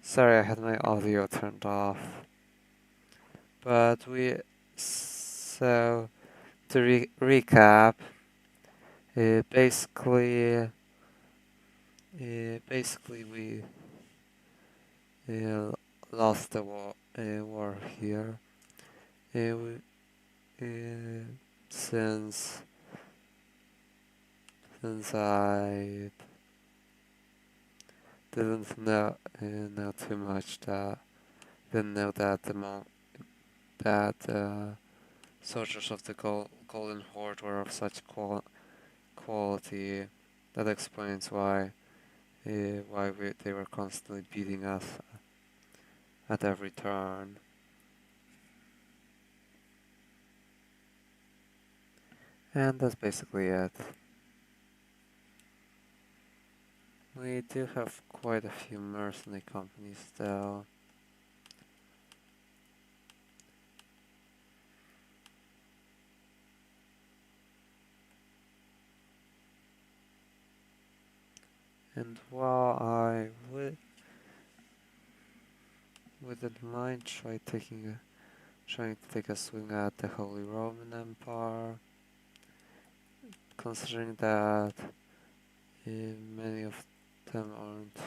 Sorry, I had my audio turned off. But so to recap, basically we lost the war here. We, since I didn't know too much, didn't know that soldiers of the Golden Horde were of such quality. That explains why they were constantly beating us at every turn. And that's basically it. We do have quite a few mercenary companies though. And while I with that in mind, trying to take a swing at the Holy Roman Empire, considering that many of them aren't.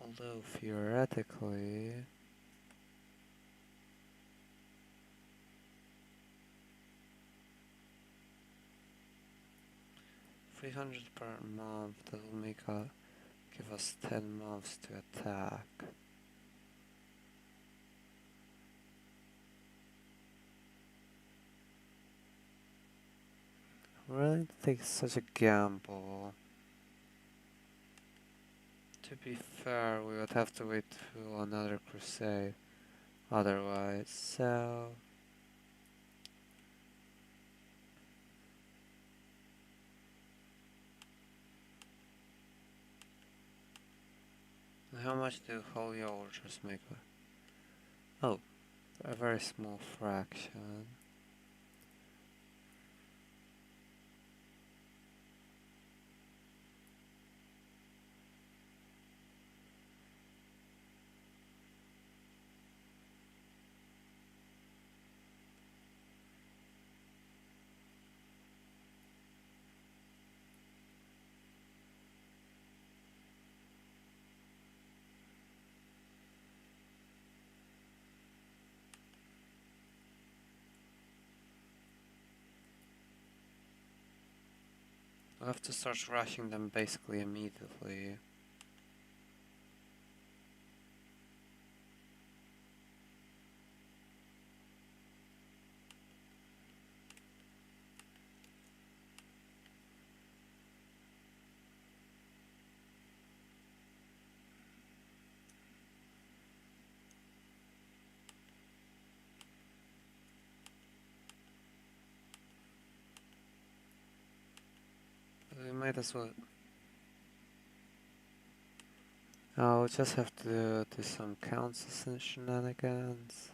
Although theoretically, $300 per month, that will give us 10 months to attack. Really to take such a gamble. To be fair, we would have to wait for another crusade otherwise, so how much do holy orders make? Oh, a very small fraction. We'll have to start rushing them basically immediately. We might as well. I'll just have to do some counts and shenanigans.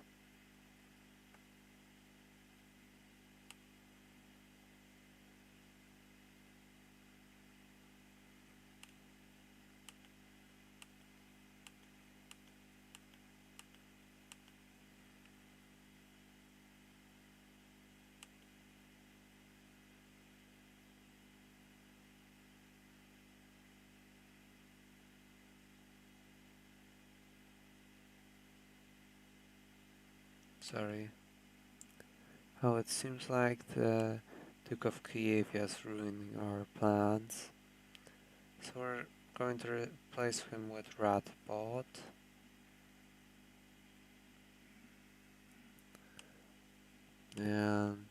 Sorry. Oh, it seems like the Duke of Kiev is ruining our plans. So we're going to replace him with Ratbot. And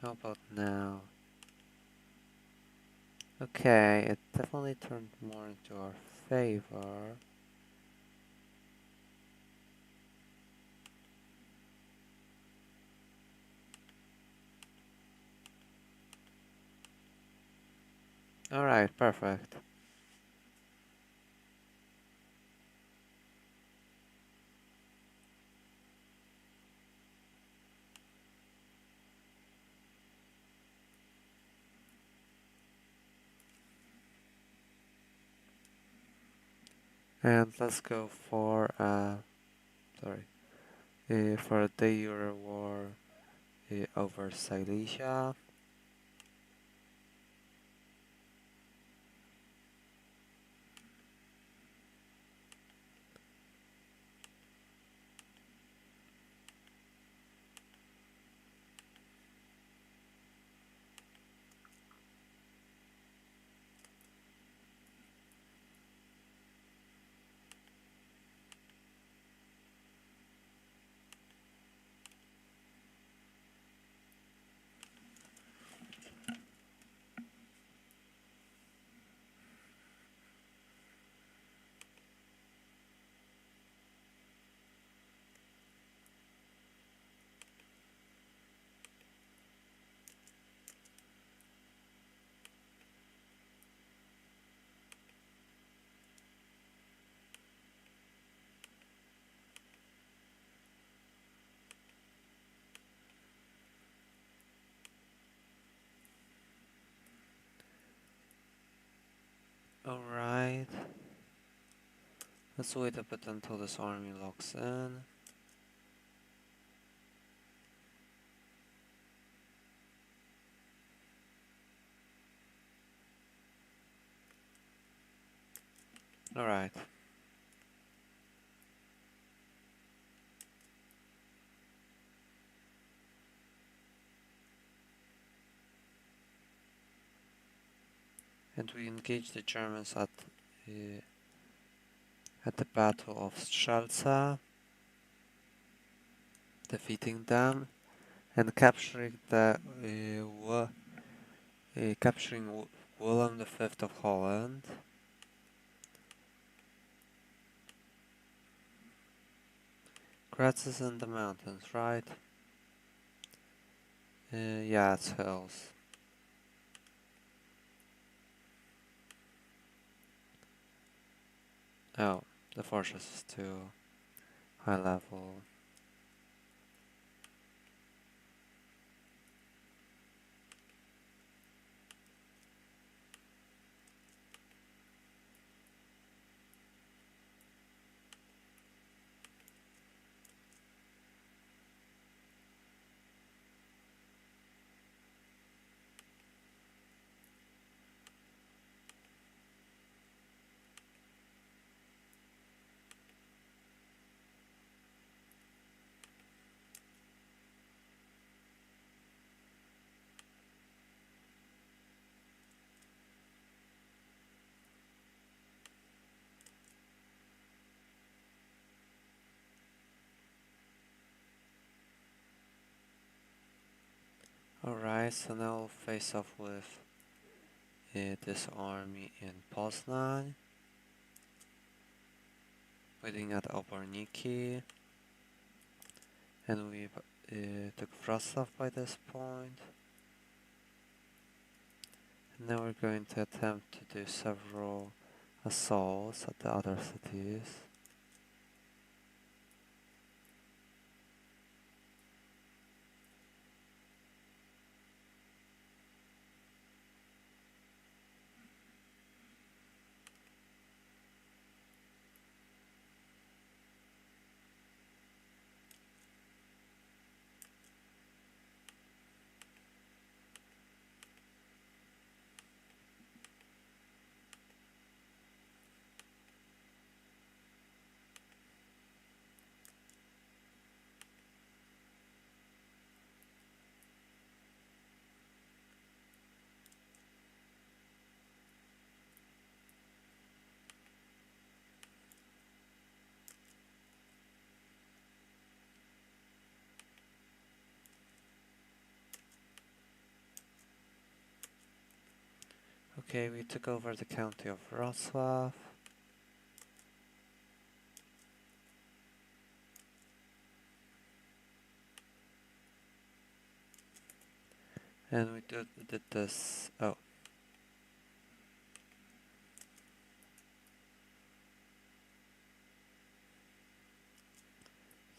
how about now? Okay, it definitely turned more into our favor. Alright, perfect. And let's go for for a de jure war over Silesia. Let's wait a bit until this army locks in. Alright. And we engage the Germans at the Battle of Strzelca, defeating them and capturing capturing Willem V of Holland. Graz is in the mountains, right? Yeah, it's hills. Oh, the fortress is too high level. Alright, so now we'll face off with this army in Poznan, waiting at Oborniki, and we took Wrocław by this point. And now we're going to attempt to do several assaults at the other cities. Okay, we took over the county of Wrocław. And we did this. Oh.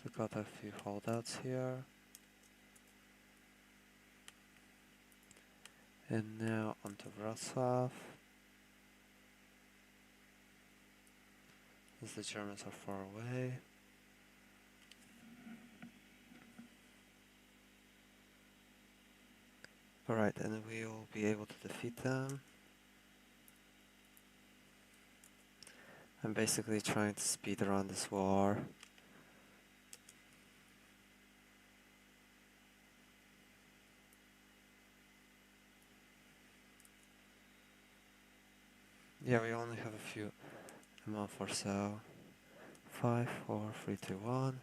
We got a few holdouts here. And now onto Wrocław. As the Germans are far away. Alright, and we will be able to defeat them. I'm basically trying to speed around this war. Yeah, we only have a month or so. 5, 4, 3, 2, 1.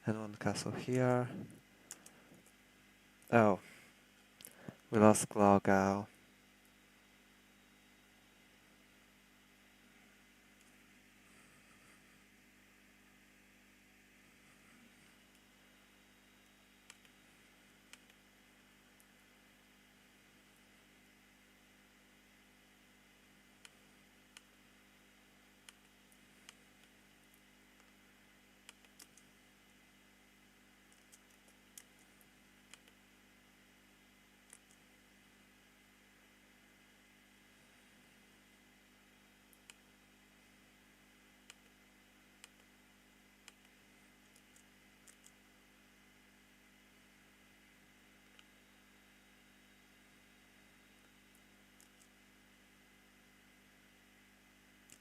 And one castle here. Oh, we lost Glogau.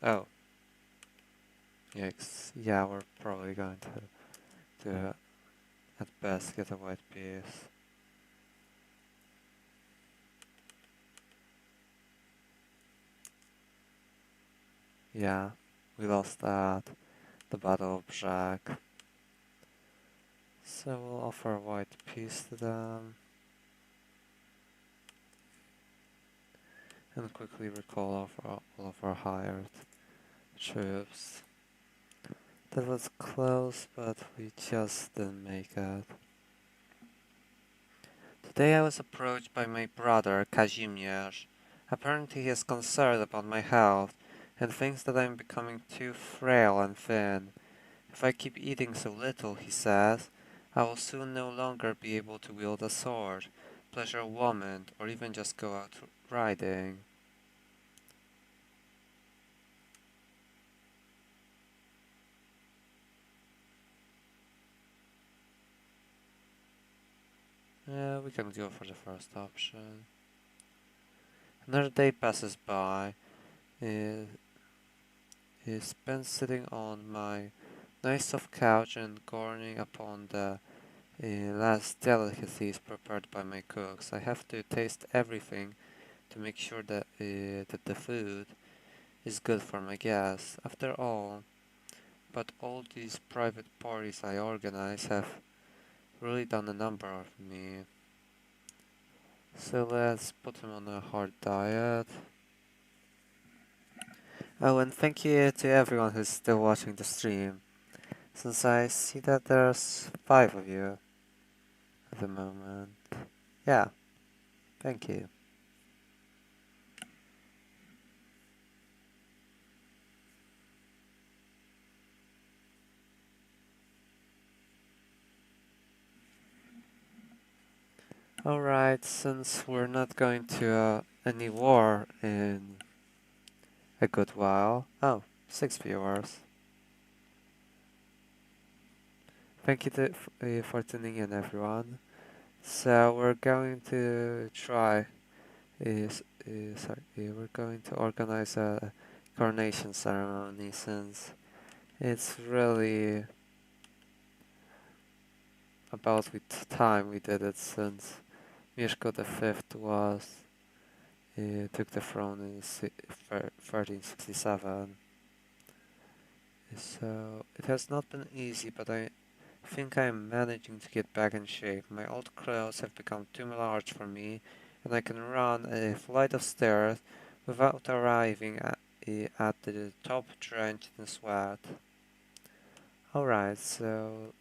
Oh, yikes. Yeah, we're probably going to at best get a white piece. Yeah, we lost that. The Battle of Brzeg. So we'll offer a white piece to them. And quickly recall all of our hired troops. That was close, but we just didn't make it. Today I was approached by my brother, Kazimierz. Apparently he is concerned about my health and thinks that I am becoming too frail and thin. If I keep eating so little, he says, I will soon no longer be able to wield a sword, pleasure a woman, or even just go out riding. Yeah, we can go for the first option. Another day passes by. He spent sitting on my nice soft couch and gorging upon the last delicacies prepared by my cooks. I have to taste everything to make sure that the food is good for my guests. After all, but all these private parties I organize have really done a number of me. So let's put him on a hard diet. Oh, and thank you to everyone who's still watching the stream, since I see that there's 5 of you at the moment. Yeah, thank you. Alright, since we're not going to any war in a good while. Oh, 6 viewers. Thank you for tuning in, everyone. So we're going to try we're going to organize a coronation ceremony, since it's really about with time we did it, since Mieszko V took the throne in 1367. So it has not been easy, but I think I am managing to get back in shape. My old clothes have become too large for me, and I can run a flight of stairs without arriving at the top drenched in sweat. Alright, so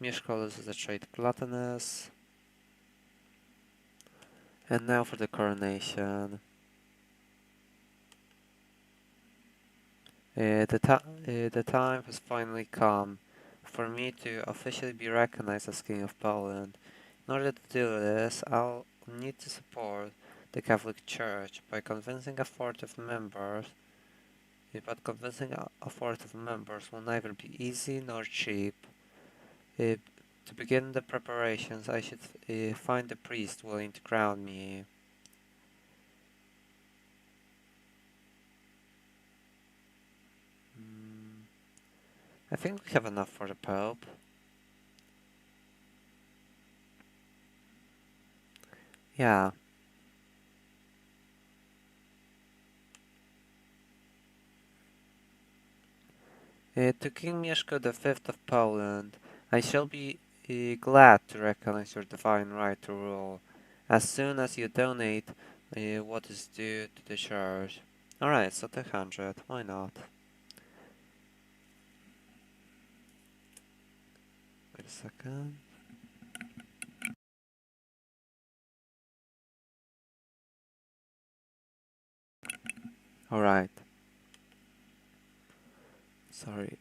Mieszko loses the trait gluttonous. And now for the coronation. The time has finally come for me to officially be recognized as King of Poland. In order to do this, I'll need to support the Catholic Church by convincing a fourth of members. But convincing a fourth of members will neither be easy nor cheap. To begin the preparations, I should find a priest willing to crown me. I think we have enough for the Pope. Yeah. To King Mieszko V of Poland, I shall be glad to recognize your divine right to rule, as soon as you donate what is due to the church. Alright, so 200, why not? Wait a second. Alright. Sorry.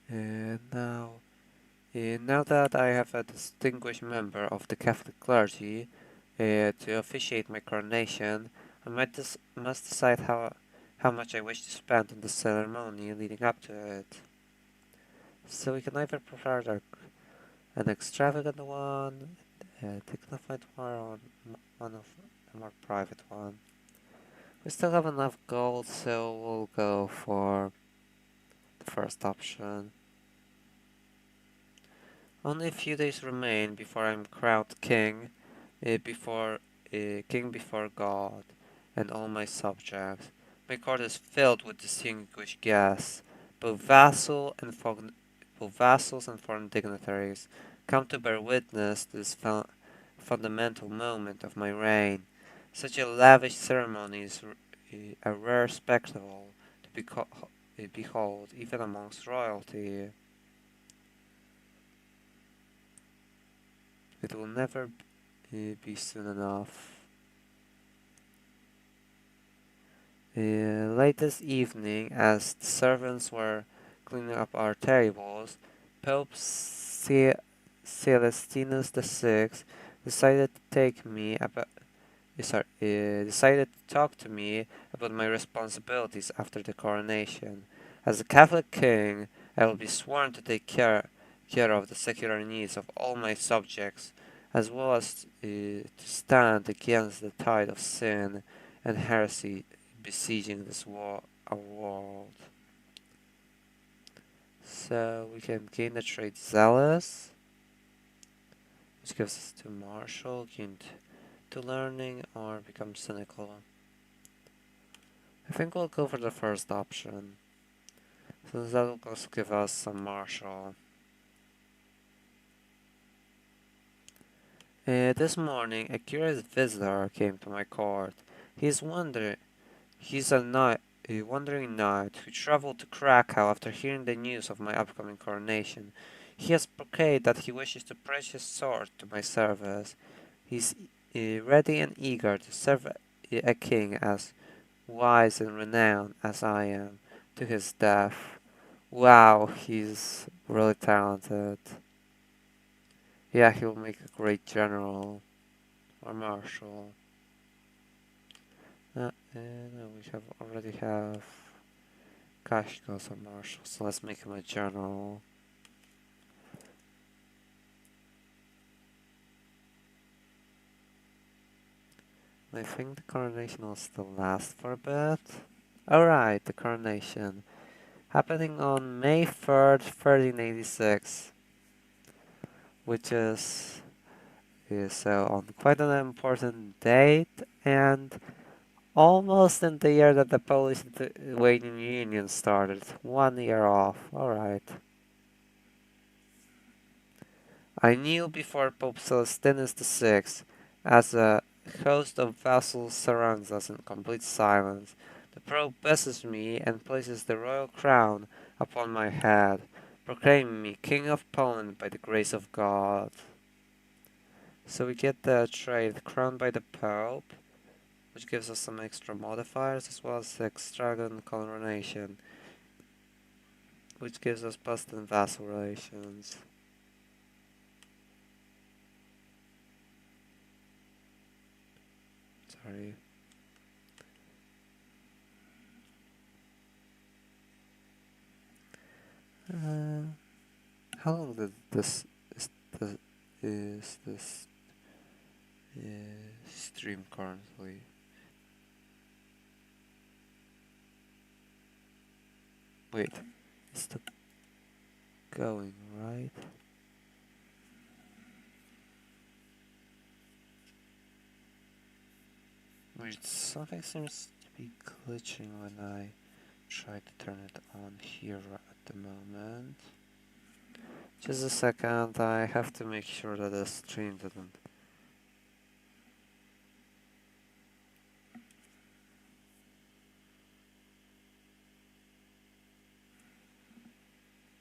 Now that I have a distinguished member of the Catholic clergy to officiate my coronation, I must decide how much I wish to spend on the ceremony leading up to it. So we can either prepare an extravagant one, a dignified one, or one of a more private one. We still have enough gold, so we'll go for first option. Only a few days remain before I'm crowned king, king before God and all my subjects. My court is filled with distinguished guests, both vassals and foreign dignitaries, come to bear witness to this fundamental moment of my reign. Such a lavish ceremony is a rare spectacle to behold, even amongst royalty. It will never be soon enough. Late this evening, as the servants were cleaning up our tables, Pope Celestinus VI decided to decided to talk to me about my responsibilities after the coronation. As a Catholic king, I will be sworn to take care of the secular needs of all my subjects, as well as to stand against the tide of sin and heresy besieging our world. So we can gain the trait Zealous, which gives us to Martial, gain to Learning, or become Cynical. I think we'll go for the first option, since that will also give us some Martial. This morning, a curious visitor came to my court. He's a wandering knight who traveled to Krakow after hearing the news of my upcoming coronation. He has proclaimed that he wishes to pledge his sword to my service. He's ready and eager to serve a king as wise and renowned as I am, to his death. Wow, he's really talented. Yeah, he'll make a great general or marshal. No, we already have Kashkos or marshal, so let's make him a general. I think the coronation will still last for a bit. Alright, the coronation. Happening on May 3rd, 1386. Which is so on quite an important date, and almost in the year that the Polish-Lithuanian Union started. 1 year off. Alright. I kneel before Pope Celestinus VI as a host of vassals surrounds us in complete silence. The Pope blesses me and places the royal crown upon my head, proclaiming me King of Poland by the grace of God. So we get the trait crowned by the Pope, which gives us some extra modifiers, as well as extravagant coronation, which gives us +10 vassal relations. Sorry. How long did this is this stream currently? Wait, it's still going, right? Wait, something seems to be glitching when I try to turn it on here at the moment. Just a second, I have to make sure that the stream doesn't.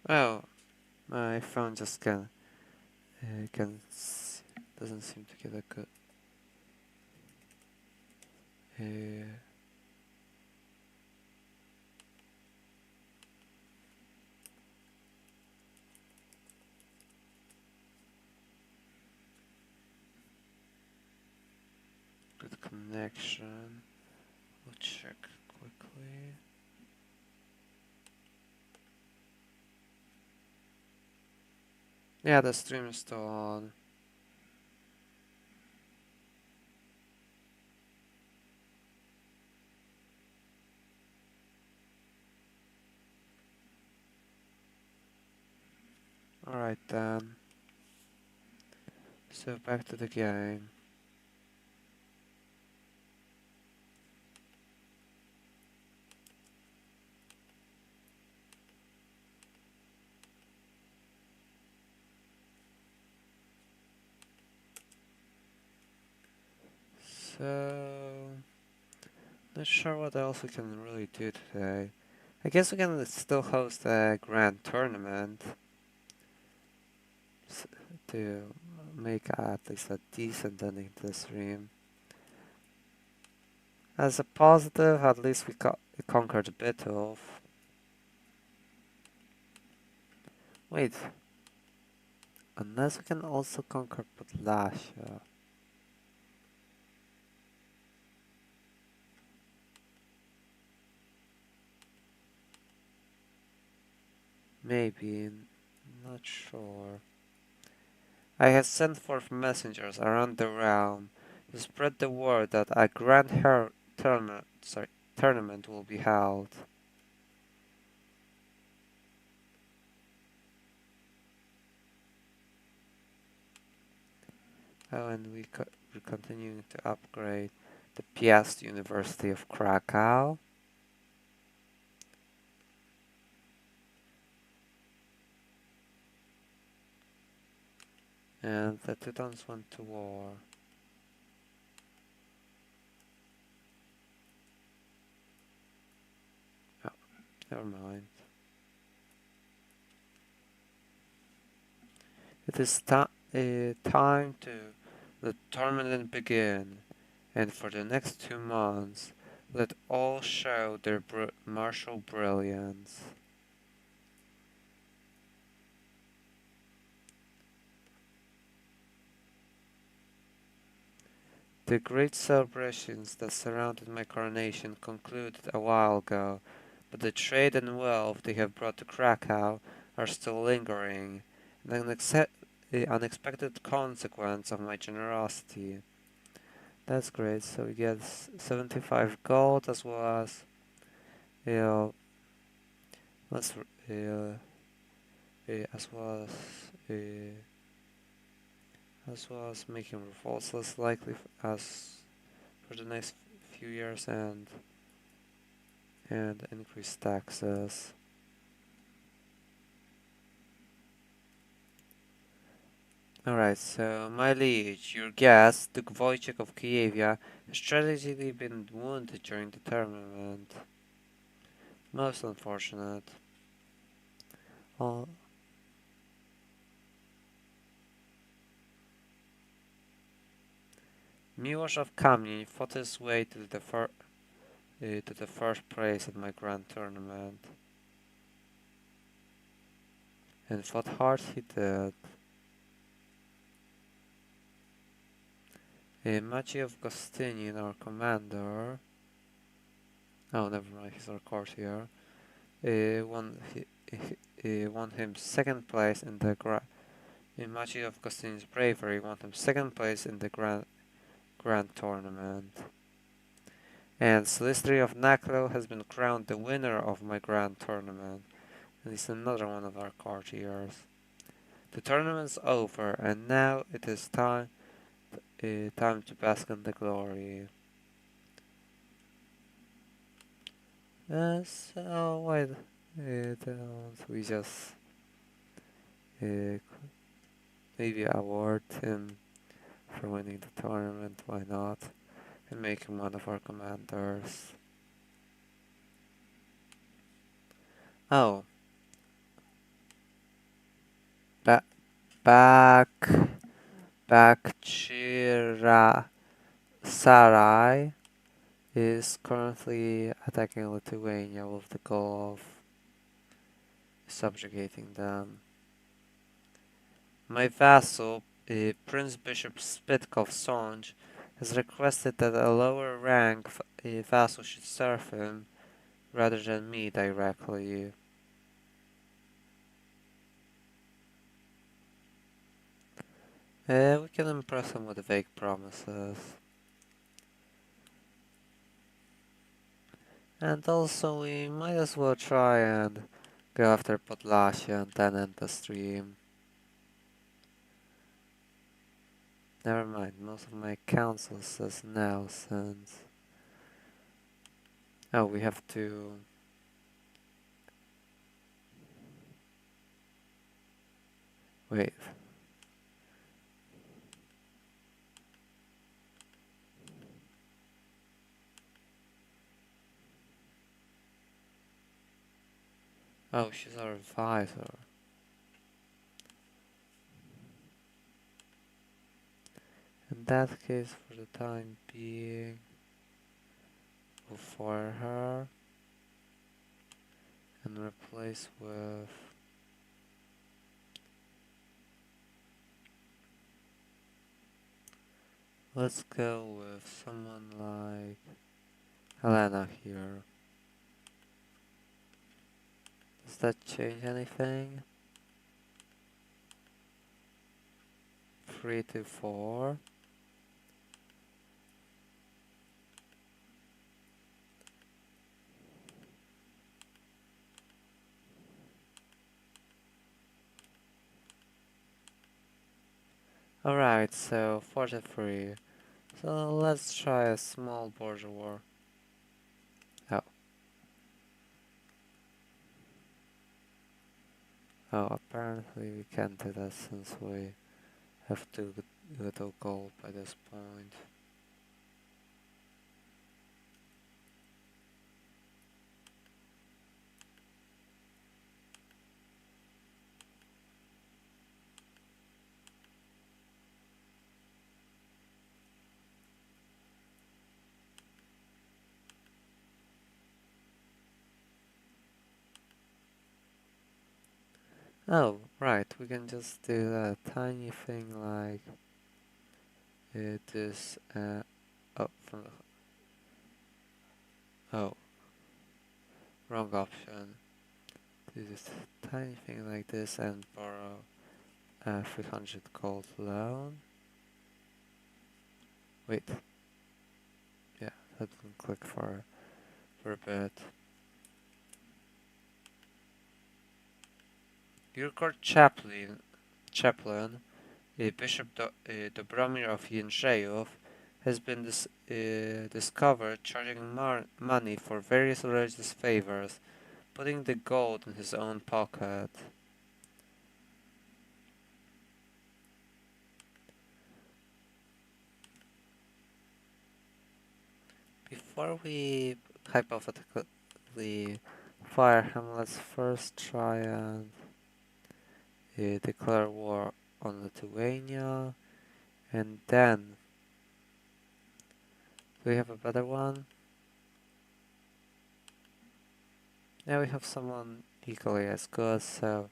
Oh, my phone just doesn't seem to get a good. Good connection. We'll check quickly. Yeah, the stream is still on. Alright then. So back to the game. So, not sure what else we can really do today. I guess we can still host a grand tournament to make at least a decent ending to the stream. As a positive, at least we conquered a bit of. Wait, unless we can also conquer Podlasia. Maybe, not sure. I have sent forth messengers around the realm to spread the word that a grand tournament will be held. Oh, and we're continuing to upgrade the Piast University of Krakow. And the Teutons went to war. Oh, never mind. It is time to the tournament begin, and for the next 2 months, let all show their martial brilliance. The great celebrations that surrounded my coronation concluded a while ago, but the trade and wealth they have brought to Krakow are still lingering, an unexpected consequence of my generosity. That's great. So we get 75 gold as well as, you know, let's, as well as making revolts less likely as for the next few years and increase taxes. Alright, so my liege, your guest, Duke Wojciech of Kievia, has tragically been wounded during the tournament. Most unfortunate. Oh. Miłosz of Kamień fought his way to the first place at my grand tournament. And fought hard he did. Maciej of Gostynin, our commander. Oh, never mind, he's our courtier. Won him second place in the Maciej of Gostynin's bravery won him second place in the grand tournament. And Solistry of Naklo has been crowned the winner of my grand tournament. And he's another one of our courtiers. The tournament's over, and now it is time to bask in the glory. So why don't we just maybe award him for winning the tournament? Why not? And make him one of our commanders. Oh, Bakchira Sarai is currently attacking Lithuania with the goal of subjugating them. My vassal, Prince Bishop Spitkov Sonj, has requested that a lower rank vassal should serve him rather than me directly. We can impress him with vague promises. And also we might as well try and go after Podlasia and then end the stream. Never mind, most of my council says no since... Oh, we have to... Wait. Oh, she's our advisor. In that case, for the time being, we'll fire her and replace with... Let's go with someone like Helena here. Does that change anything? 3 to 4. Alright, so 43. So let's try a small border war. Oh. Oh, apparently we can't do that since we have too little gold by this point. Oh, right, we can just do that tiny thing like this, oh, from the, oh, wrong option. Do this tiny thing like this and borrow 300 gold loan. Wait, yeah, that didn't click for a bit. Your court chaplain, Bishop Dobromir of Jędrzejów, has been discovered charging money for various religious favors, putting the gold in his own pocket. Before we hypothetically fire him, let's first try and declare war on Lithuania, and then... Do we have a better one? Yeah, we have someone equally as good, so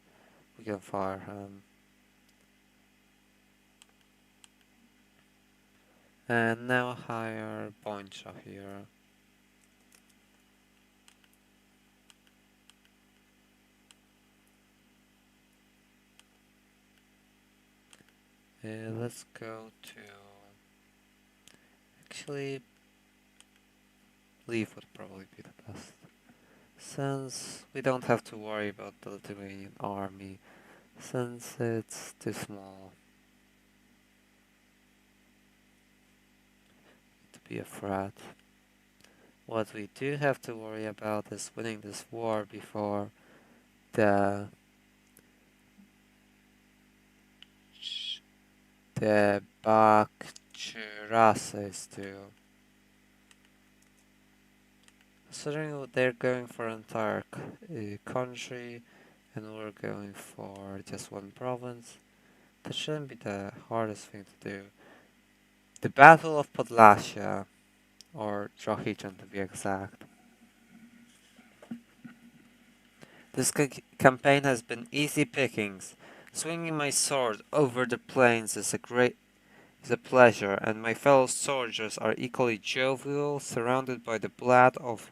we can fire him. And now hire Bończa here. Let's go to... Actually, leave would probably be the best, since we don't have to worry about the Lithuanian army, since it's too small to be a threat. What we do have to worry about is winning this war before the Bakchirasa is due. Considering they're going for an entire country and we're going for just one province, that shouldn't be the hardest thing to do. The Battle of Podlasia, or Drohican to be exact. This campaign has been easy pickings. Swinging my sword over the plains is a pleasure, and my fellow soldiers are equally jovial, surrounded by the blood of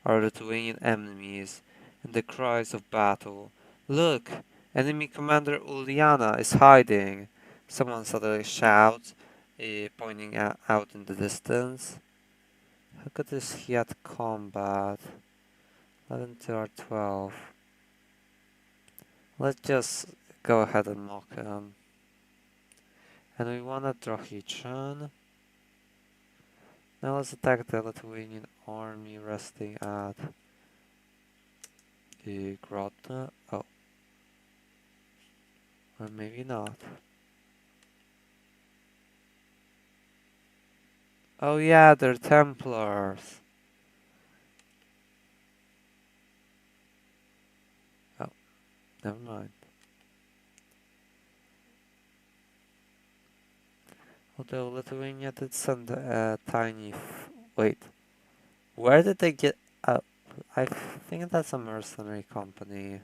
our Lithuanian enemies and the cries of battle. Look! Enemy commander Uliana is hiding! Someone suddenly shouts, pointing out in the distance. How good is he at combat? 11 to our 12. Let's just go ahead and mock him. And we won at Drohichan. Now let's attack the Lithuanian army resting at the Grodno. Oh. Or maybe not. Oh yeah, they're Templars. Oh, never mind. Although Lithuania did send a tiny... Wait. Where did they get... I think that's a mercenary company.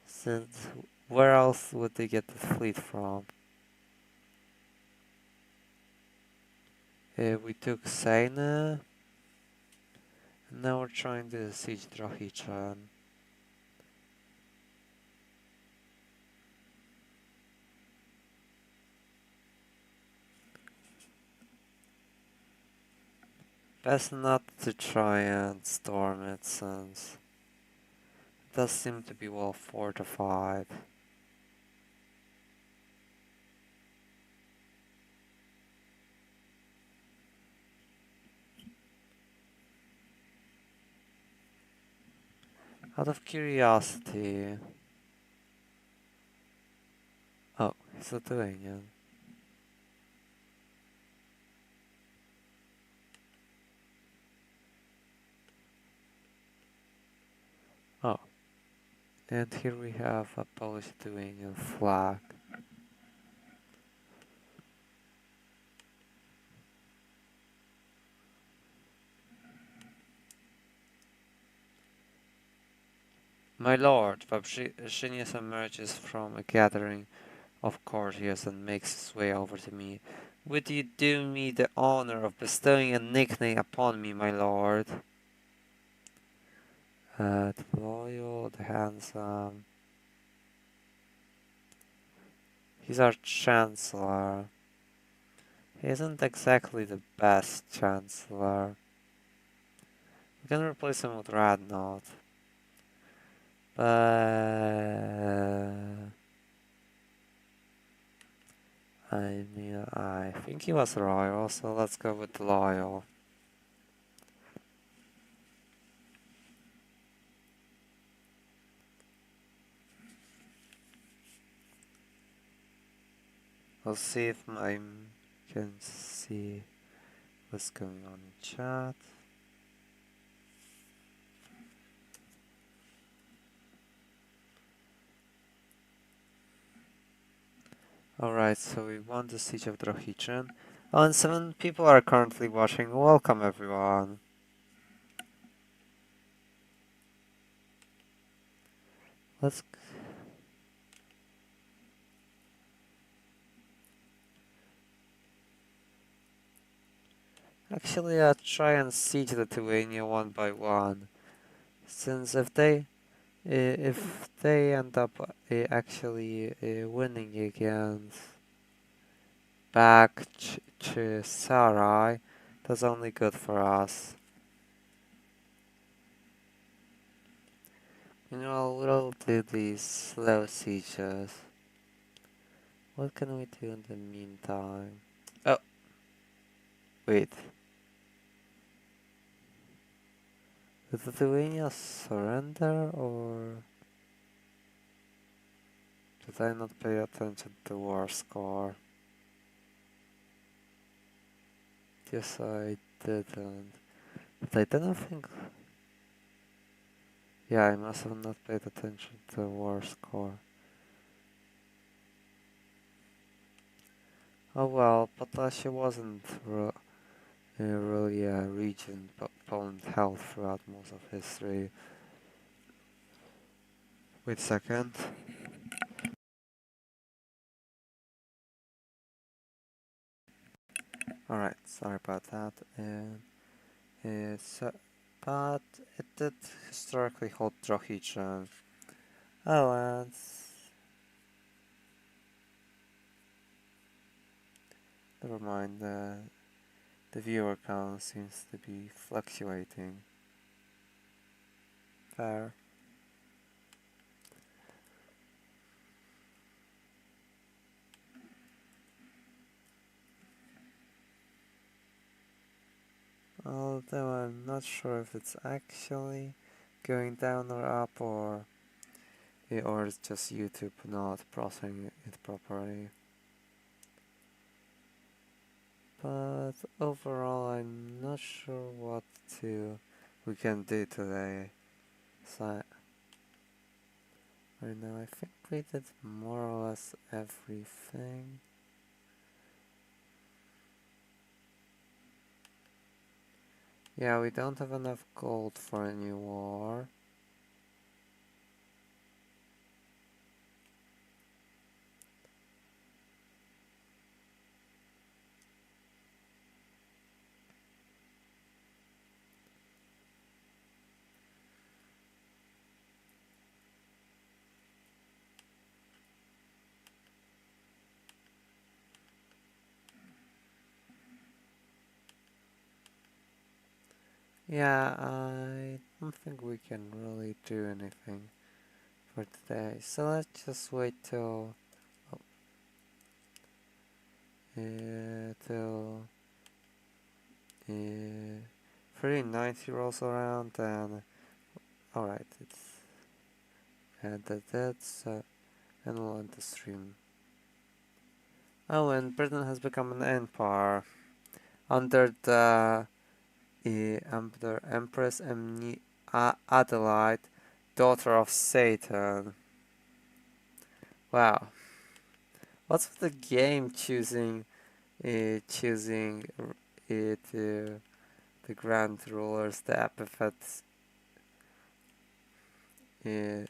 Since... Where else would they get the fleet from? We took Seine. And now we're trying to siege Drohichan. Best not to try and storm it since it does seem to be well fortified. Out of curiosity... Oh, he's Lithuanian. Oh. And here we have a Polish-Lithuanian flag. My lord, Papshinis emerges from a gathering of courtiers and makes his way over to me. Would you do me the honor of bestowing a nickname upon me, my lord? The loyal, the handsome. He's our chancellor. He isn't exactly the best chancellor. We can replace him with Radnot. But I mean, I think he was royal, so let's go with loyal. I'll see if I can see what's going on in chat. Alright, so we won the siege of Drohichan. Oh, and 7 people are currently watching. Welcome, everyone. Let's... Actually, I'll try and siege Lithuania one by one. Since if they end up actually winning against back to Sarai, that's only good for us. You know, we'll do these slow sieges. What can we do in the meantime? Oh, wait. Did Lithuania surrender or did I not pay attention to the war score? Yes, I didn't. But I didn't think... Yeah, I must have not paid attention to the war score. Oh well, Podlasie wasn't really a region Poland held throughout most of history. Wait a second. Alright, sorry about that. But it did historically hold Drohichan. Oh, and never mind. The viewer count seems to be fluctuating. Fair. although I'm not sure if it's actually going down or up, or it's just YouTube not processing it properly. But overall, I'm not sure what we can do today. So right now, I think we did more or less everything. Yeah, we don't have enough gold for a new war. Yeah, I don't think we can really do anything for today. So let's just wait till 390 rolls around, and alright, it's that's and we'll end the stream. Oh, and Britain has become an empire under the under Empress Adelaide, daughter of Satan. Wow, what's with the game choosing the grand rulers, the epithets, an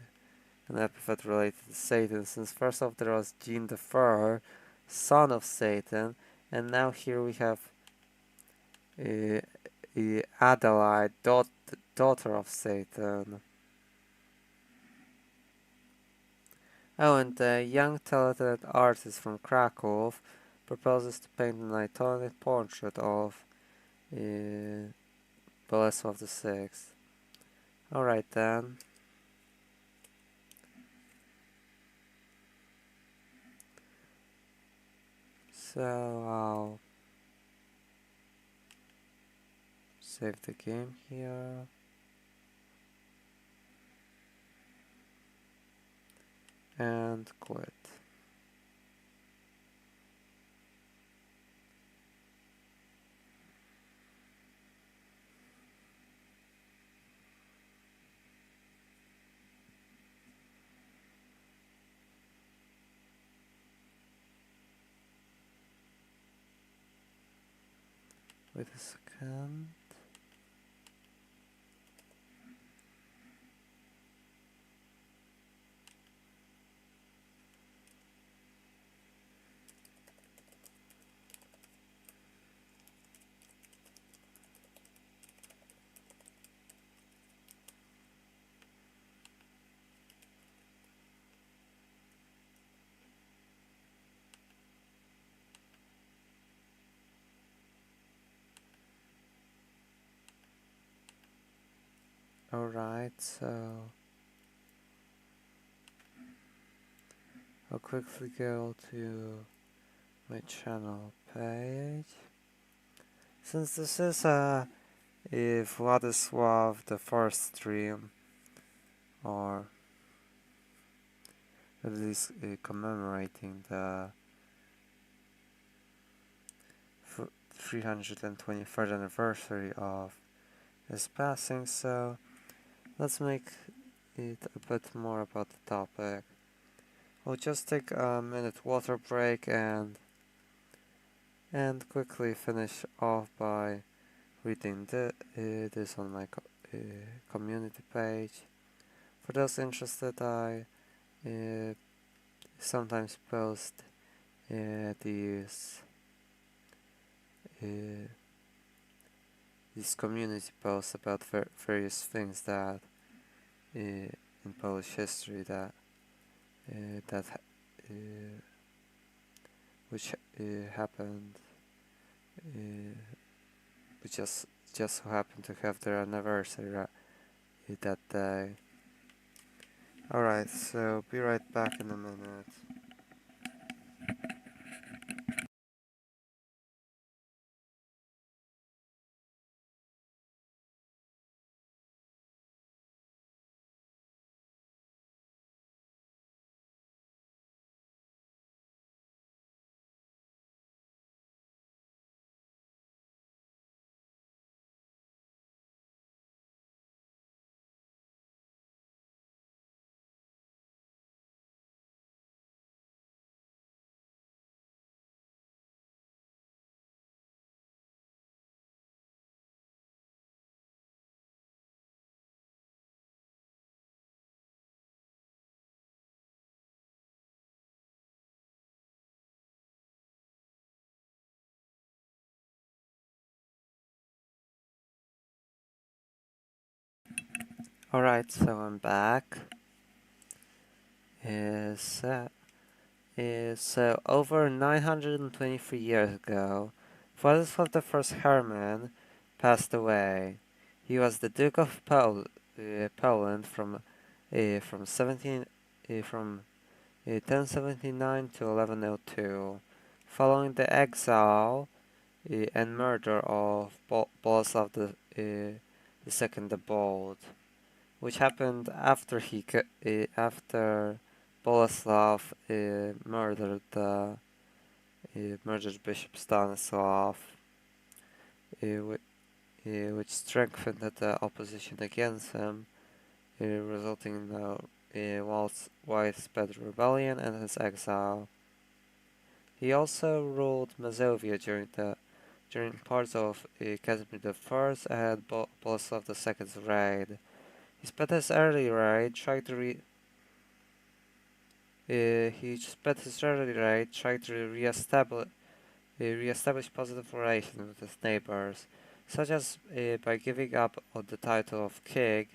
epithet related to Satan, since first off there was Jean the Fur, son of Satan, and now here we have Adelaide, daughter of Satan. Oh, and the young talented artist from Krakow proposes to paint an iconic portrait of Władysław VI. Alright then. So I'll save the game here. And quit. Wait a second. Alright, so I'll quickly go to my channel page. Since this is a Władysław the first stream, or at least commemorating the 323rd anniversary of his passing, so let's make it a bit more about the topic. We'll just take a minute water break and quickly finish off by reading this on my community page. For those interested, I sometimes post these community posts about various things that in Polish history that which happened, which just so happened to have their anniversary that day. Alright, so be right back in a minute. Alright, so I'm back. So over 923 years ago, Władysław I Herman passed away. He was the Duke of Poland from 1079 to 1102, following the exile and murder of Bolesław the Second the Bold, which happened after after Boleslav murdered Bishop Stanislav, which strengthened the opposition against him, resulting in a widespread rebellion and his exile. He also ruled Mazovia during parts of Casimir I and Boleslav II's reign. He spent his early reign trying to re-establish positive relations with his neighbors, such as by giving up on the title of king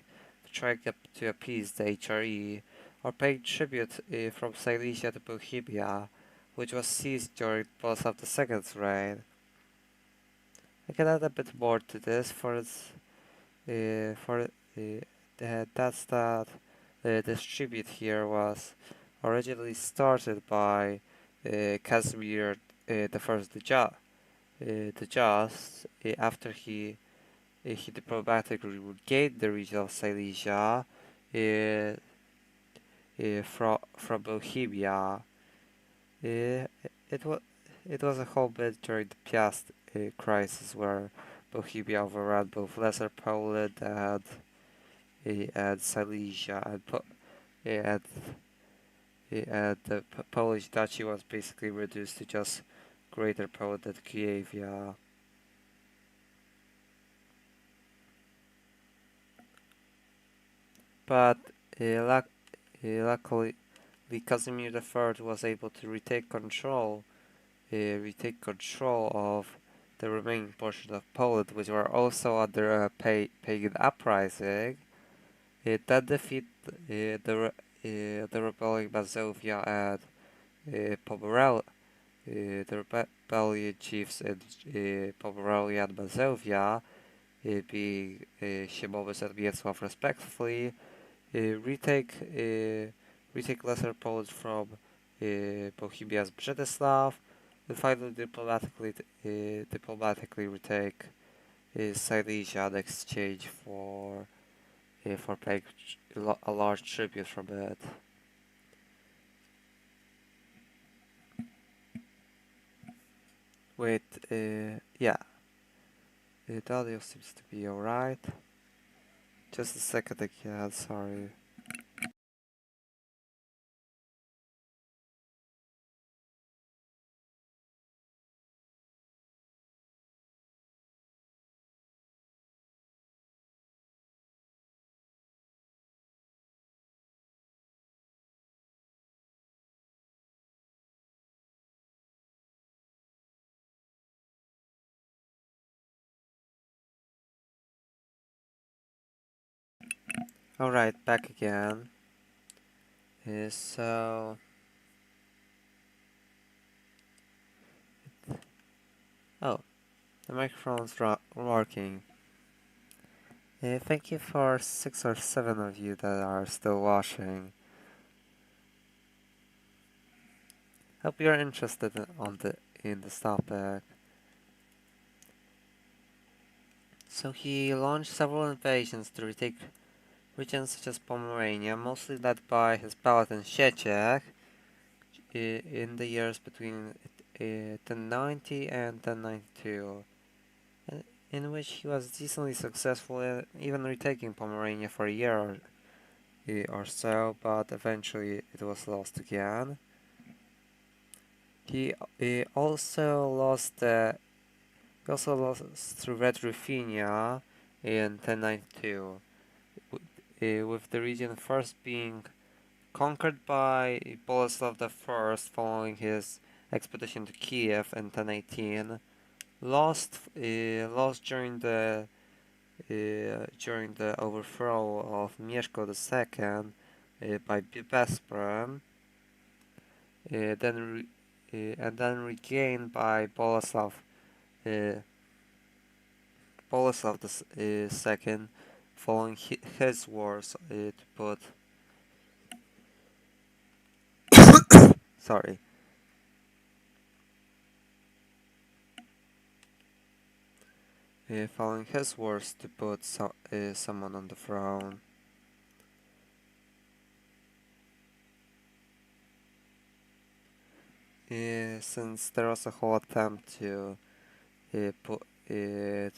to try to appease the HRE, or paying tribute from Silesia to Bohemia, which was seized during Boleslav II's reign. I can add a bit more to this that's that this tribute here was originally started by Casimir the Just, after he diplomatically regained the region of Silesia from Bohemia. It was a whole bit during the Piast crisis, where Bohemia overran both Lesser Poland and Silesia, and the Polish duchy was basically reduced to just Greater Poland and Kiev. But luckily, Casimir III was able to retake control of the remaining portion of Poland, which were also under a pagan uprising. That defeat the rebelling Mazovia and Pomerania. The rebellion chiefs in Pomerania and Mazovia, being Siemowys and Mieczysław respectively, retake Lesser Poland from Bohemia's Brzeslav, and finally diplomatically retake Silesia in exchange for paying a large tribute from it. Wait, yeah, the audio seems to be alright. Just a second again, sorry. Alright, back again. So... Oh, the microphone's working. Thank you for 6 or 7 of you that are still watching. Hope you're interested in this topic. So he launched several invasions to retake regions such as Pomerania, mostly led by his paladin Sieciek, in the years between 1090 and 1092, in which he was decently successful, even retaking Pomerania for a year or so, but eventually it was lost again. He also lost through Red Ruthenia in 1092, with the region first being conquered by Boleslav I following his expedition to Kiev in 1018, lost during the during the overthrow of Mieszko II by Besprem, and then regained by uh, Boleslav II, following his wars to put sorry following his wars to put someone on the throne. Since there was a whole attempt to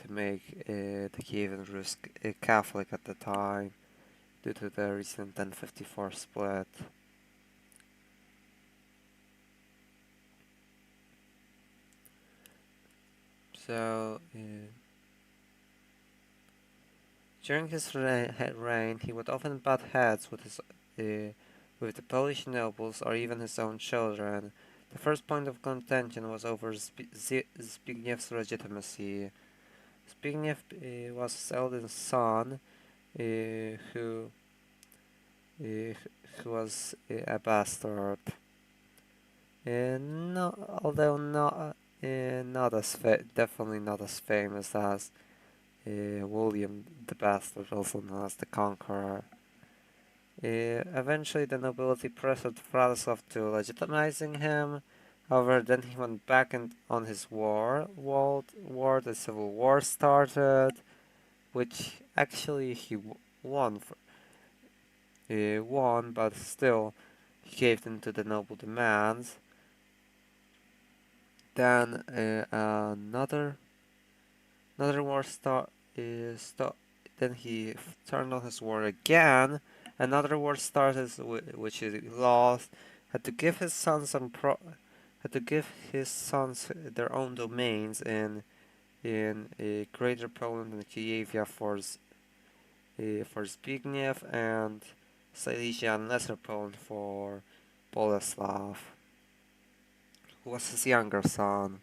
make the Kievan Rus Catholic at the time due to the recent 1054 split. So during his reign, he would often butt heads with the Polish nobles or even his own children. The first point of contention was over Zbigniew's legitimacy. Zbigniew was his eldest son, who was a bastard. Although not as definitely not as famous as William the Bastard, also known as the Conqueror. Eventually, the nobility pressured Władysław to legitimizing him. However, then he went back on his war. The civil war started, which actually he won. But still, he caved into the noble demands. Then another war then he turned on his war again. Another war started, which he lost. Had to give his sons their own domains in Greater Poland and Kiev for Zbigniew, and Silesia and Lesser Poland for Boleslav, who was his younger son.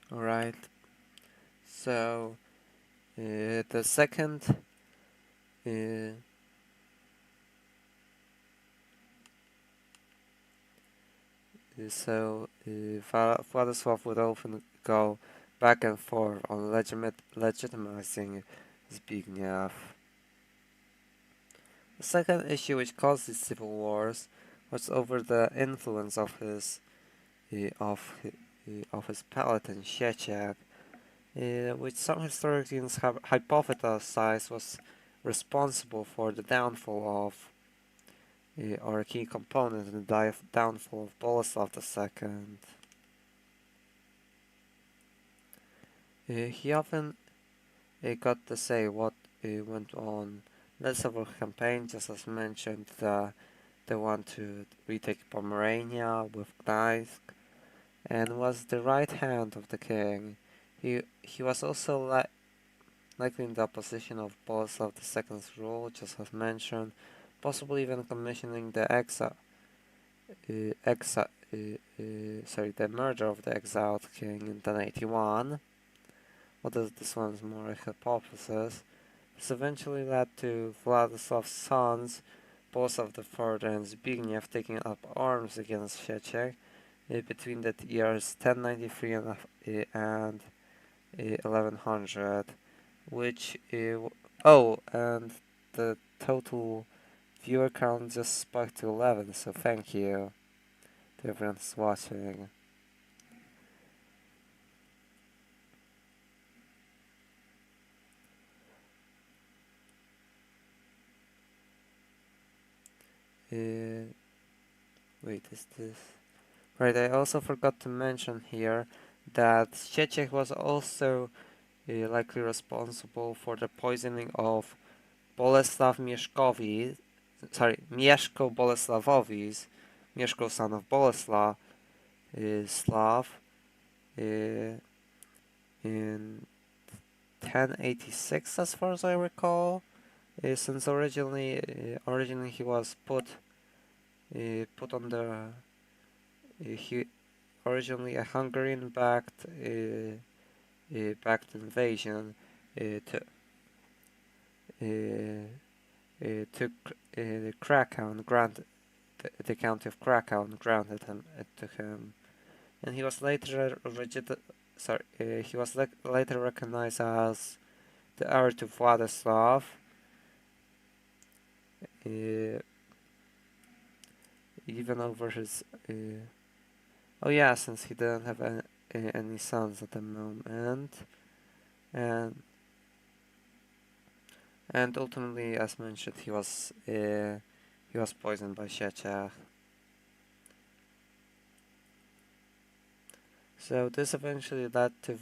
Alright, so the second Władysław would often go back and forth on legitimizing Zbigniew. The second issue which caused these civil wars was over the influence of his paladin Sieciek, which some historians have hypothesized was responsible for the downfall of, or a key component in the downfall of Boleslav II. He often got to say what went on. Less of a campaign, just as mentioned, they want to retake Pomerania with Gdańsk, and was the right hand of the king. He was also likely in the opposition of Boleslav II's rule, just as mentioned, possibly even commissioning the murder of the exiled king in 1081. Although this one's more a hypothesis. This eventually led to Władysław's sons, Boleslav IV and Zbigniew, taking up arms against Sieciek between the years 1093 and 1100, which and the total viewer count just spiked to 11, so thank you to everyone who's watching. Wait, is this... Right, I also forgot to mention here that Sieciek was also likely responsible for the poisoning of Mieszko Boleslawowicz, Mieszko son of Boleslav, Slav, in 1086, as far as I recall. Since originally he was put on the he originally a Hungarian-backed backed invasion to took Krakow and granted the county of Krakow and granted him to him, and he was later he was later recognized as the heir to Władysław. Even over his oh yeah, since he didn't have any sons at the moment, and ultimately, as mentioned, he was poisoned by Sieciech. So this eventually led to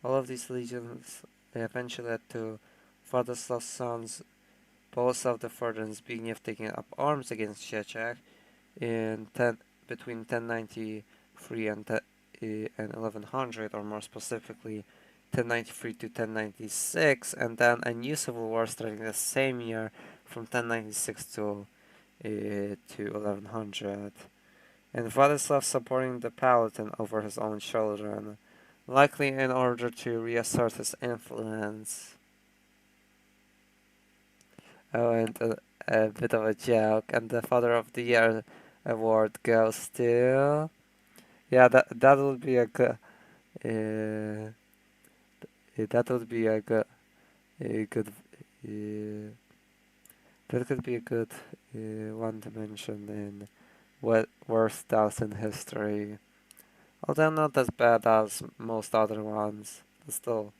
all of these legions eventually led to Władysław's sons Bolesław IV and Zbigniew taking up arms against Sieciech between 1093 and 1100, or more specifically 1093 to 1096, and then a new civil war starting the same year from 1096 to 1100, and Władysław supporting the Palatine over his own children, likely in order to reassert his influence. Oh, and a bit of a joke, and the Father of the Year award goes to... Yeah, that would be a good... that would be a good... that could be a good one to mention in worst deaths in history. Although not as bad as most other ones, but still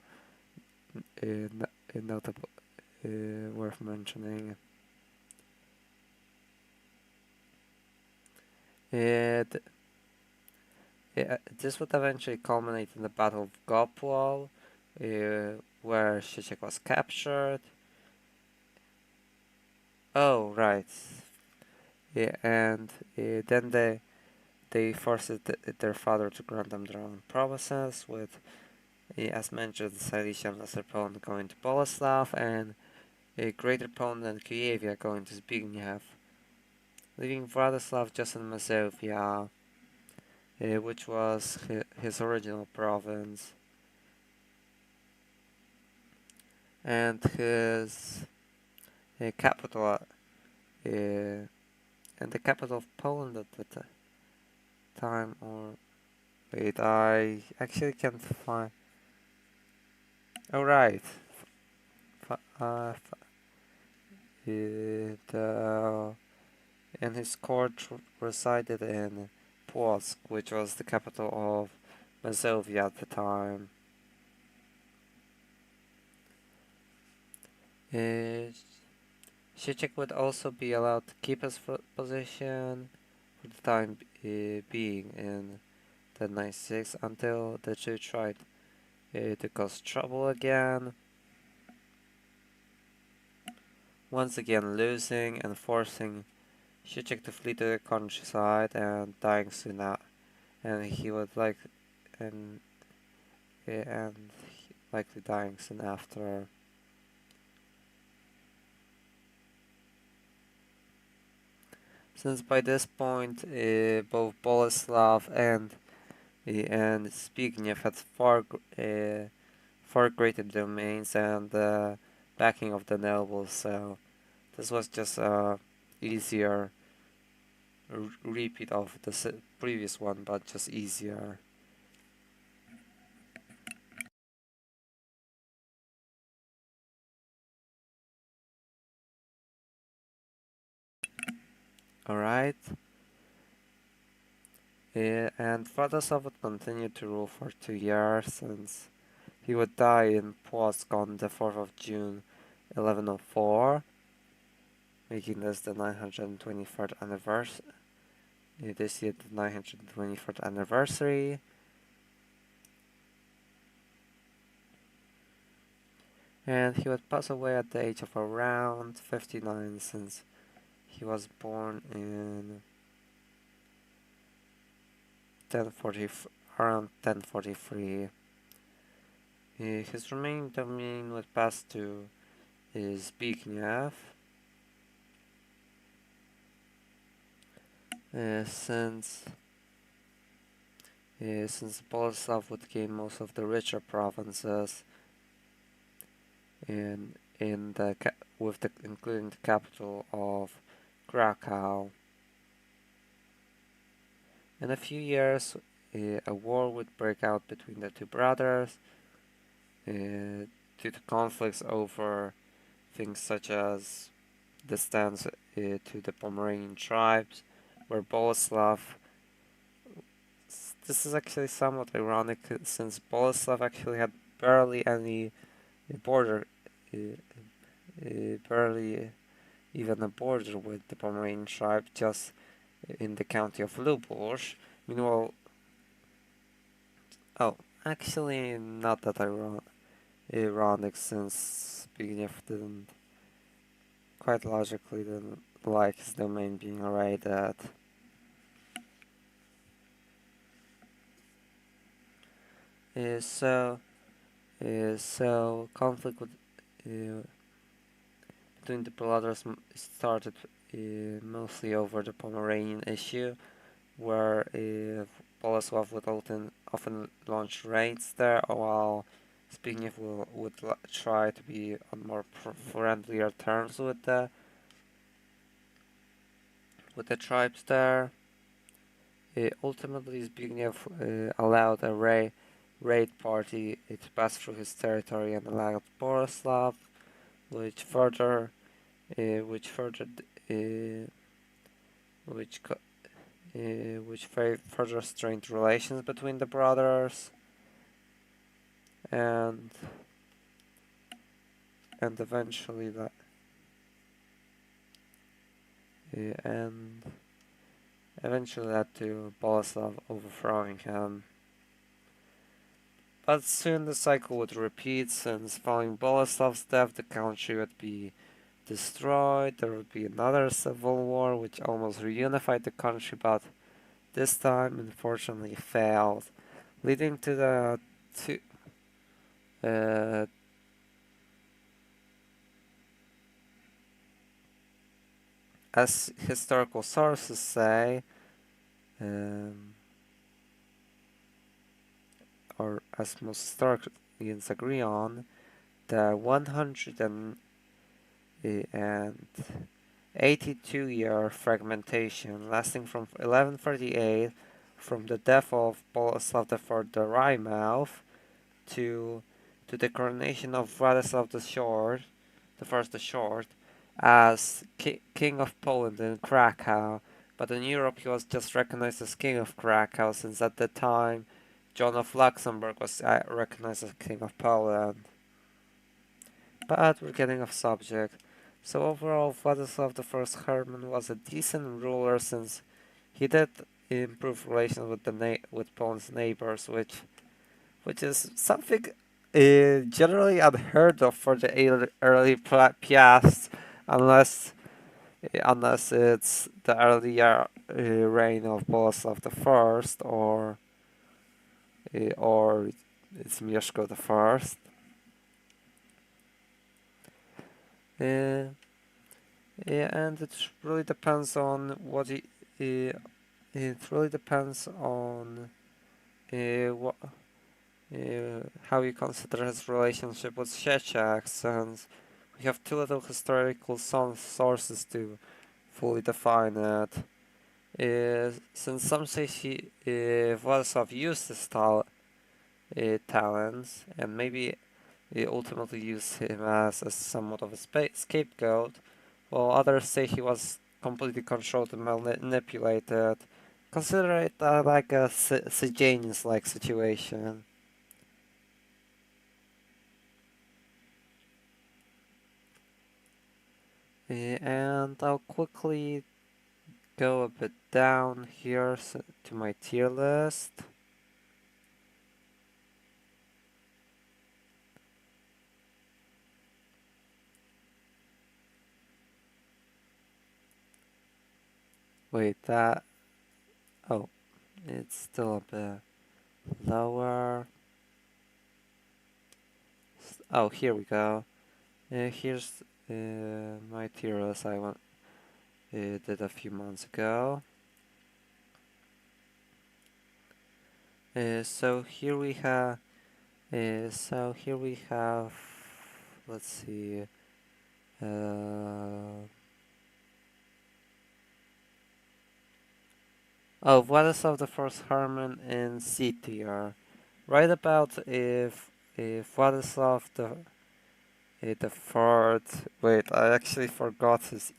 notable, worth mentioning. This would eventually culminate in the Battle of Gopłol, where Sieciech was captured. Oh, right. Yeah, and then they forced their father to grant them their own provinces, with, as mentioned, Silesia and Lesser Poland going to Bolesław, and Greater Poland and Kujawia going to Zbigniew, leaving Władysław just in Mazovia, which was his original province, and his capital, and the capital of Poland at the time, or wait, I actually can't find. Oh right, and his court resided in Płock, which was the capital of Mazovia at the time. Sieciech would also be allowed to keep his position for the time being in 1096 until the Jew tried to cause trouble again, once again losing and forcing Sieciech to flee to the countryside and dying soon out, and he would and likely dying soon after. Since by this point both Bolesław and Zbigniew had far greater domains and the backing of the nobles, so this was just a easier repeat of the previous one, but just easier. Alright. And Władysław would continue to rule for 2 years, since he would die in Płock on the 4th of June 1104, making this the 923rd anniversary. This year, the 923rd anniversary. And he would pass away at the age of around 59, since he was born in 1040 around 1043. His remaining domain would pass to Zbigniew, since Boleslav would gain most of the richer provinces in the including the capital of Krakow. In a few years, a war would break out between the two brothers due to conflicts over things such as distance to the Pomeranian tribes, where Boleslav. This is actually somewhat ironic since Boleslav actually had barely any border, barely even a border with the Pomeranian tribe, just in the county of Lubos. Meanwhile, actually not that ironic since Zbigniew didn't, quite logically, didn't like his domain being raided. So conflict between the brothers started mostly over the Pomeranian issue, where Bolesław would often launch raids there, while Zbigniew would try to be on more friendlier terms with the tribes there. Ultimately, Zbigniew allowed a raid party to pass through his territory and allowed Boleslav, which further strained relations between the brothers, and eventually that led to Boleslav overthrowing him. But soon the cycle would repeat, since following Boleslav's death the country would be destroyed. There would be another civil war which almost reunified the country, but this time unfortunately failed, leading to the as historical sources say, or as most historians agree on, the 182-year fragmentation lasting from 1138, from the death of Boleslav IV the Wry-Mouth to the coronation of Władysław the Short, the Short, as King of Poland in Krakow, but in Europe he was just recognized as King of Krakow, since at the time John of Luxembourg was recognized as King of Poland. But we're getting off subject. So overall, Władysław I Herman was a decent ruler, since he did improve relations with Poland's neighbors, which is something generally unheard of for the early past, unless it's the earlier reign of Boleslav I, or it's Mieszko I. And it really depends on what it really depends on what how you consider his relationship with Sieciak, since we have too little historical sources to fully define it. Since some say Władysław used his talents, and maybe ultimately used him as somewhat of a scapegoat, while others say he was completely controlled and manipulated. Consider it like a Sejanus-like situation. And I'll quickly go a bit down here to my tier list. Wait, oh, it's still a bit lower. Oh, here we go. Here's my tiers did a few months ago. So here we have. Let's see. Oh, Władysław I Herman in C tier. Right about if Władysław the fourth. Wait, I actually forgot his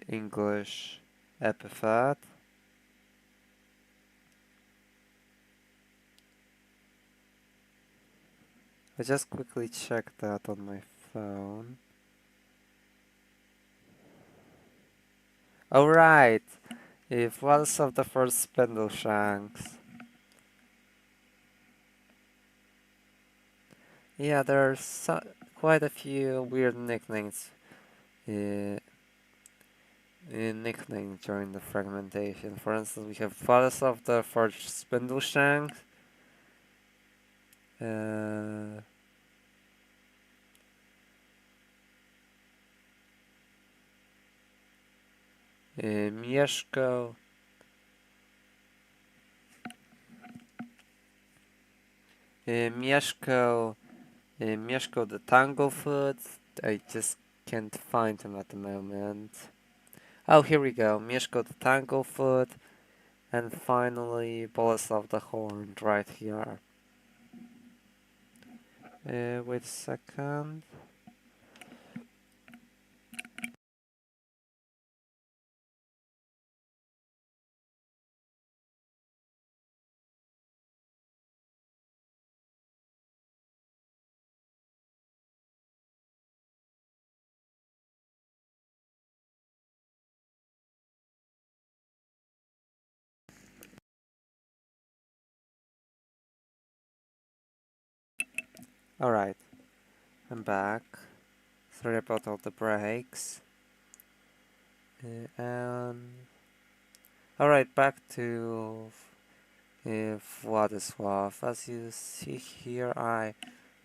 English epithet. I just quickly checked that on my phone. Oh right, if Władysław the first Spindleshanks. Yeah, there's quite a few weird nicknames. Nicknamed during the fragmentation. For instance, we have Władysław the first Spindleshanks. Mieszko. Mieszko. Mieszko the Tanglefoot. I just can't find him at the moment. Oh, here we go. Mieszko the Tanglefoot. And finally, Bolesław the Horned right here. Wait a second. Alright, I'm back. Sorry about all the breaks. And alright, back to Władysław. As you see here, I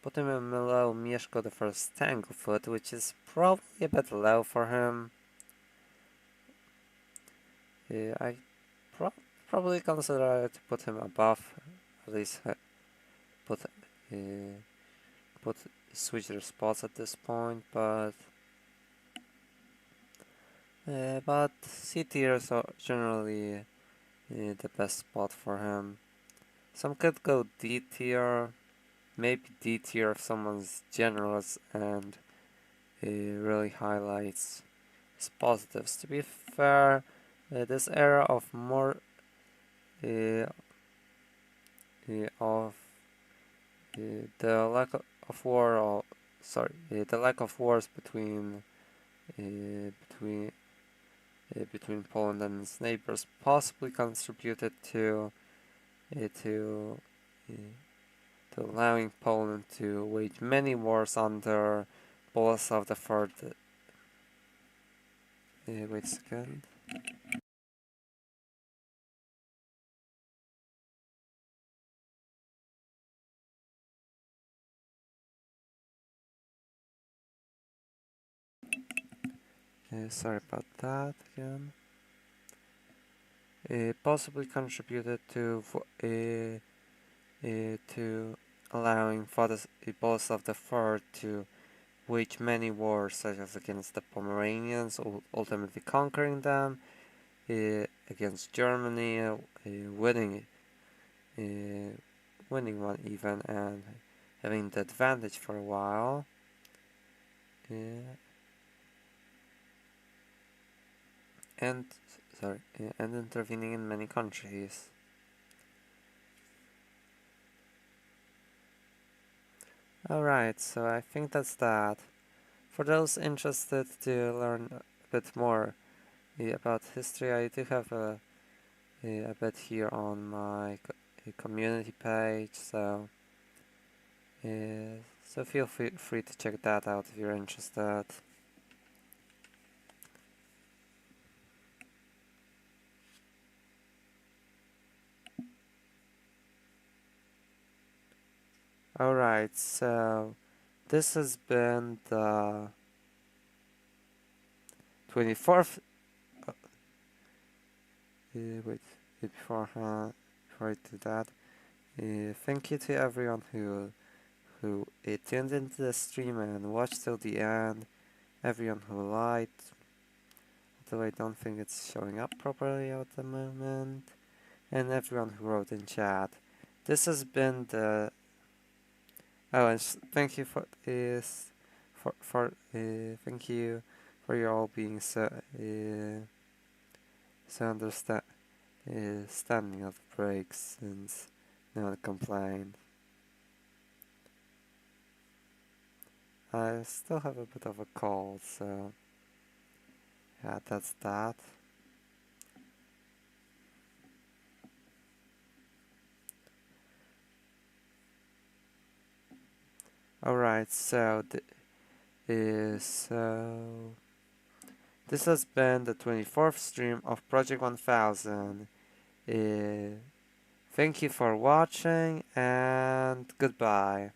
put him in below Mieszko the first Tanglefoot, which is probably a bit low for him. I probably consider to put him above, at least put switch their spots at this point, but C tiers are generally the best spot for him. Some could go D tier, maybe D tier if someone's generous and really highlights his positives. To be fair, this era of more of the lack of war, or sorry, the lack of wars between between Poland and its neighbors possibly contributed to allowing Poland to wage many wars under Bolesław III. Wait a second. Sorry about that again. Possibly contributed to allowing Bolesław III to wage many wars, such as against the Pomeranians, ultimately conquering them, against Germany, winning one even, and having the advantage for a while. And intervening in many countries. Alright, so I think that's that. For those interested to learn a bit more about history, I do have a bit here on my community page, so feel free to check that out if you're interested. Alright, so this has been the 24th. Wait, before I do that, thank you to everyone who tuned into the stream and watched till the end. Everyone who liked, although I don't think it's showing up properly at the moment, and everyone who wrote in chat. This has been the and thank you for thank you for you all being so understanding of the breaks since no one complained. I still have a bit of a cold, so yeah, that's that. Alright, so this has been the 24th stream of Project 1000. Thank you for watching and goodbye.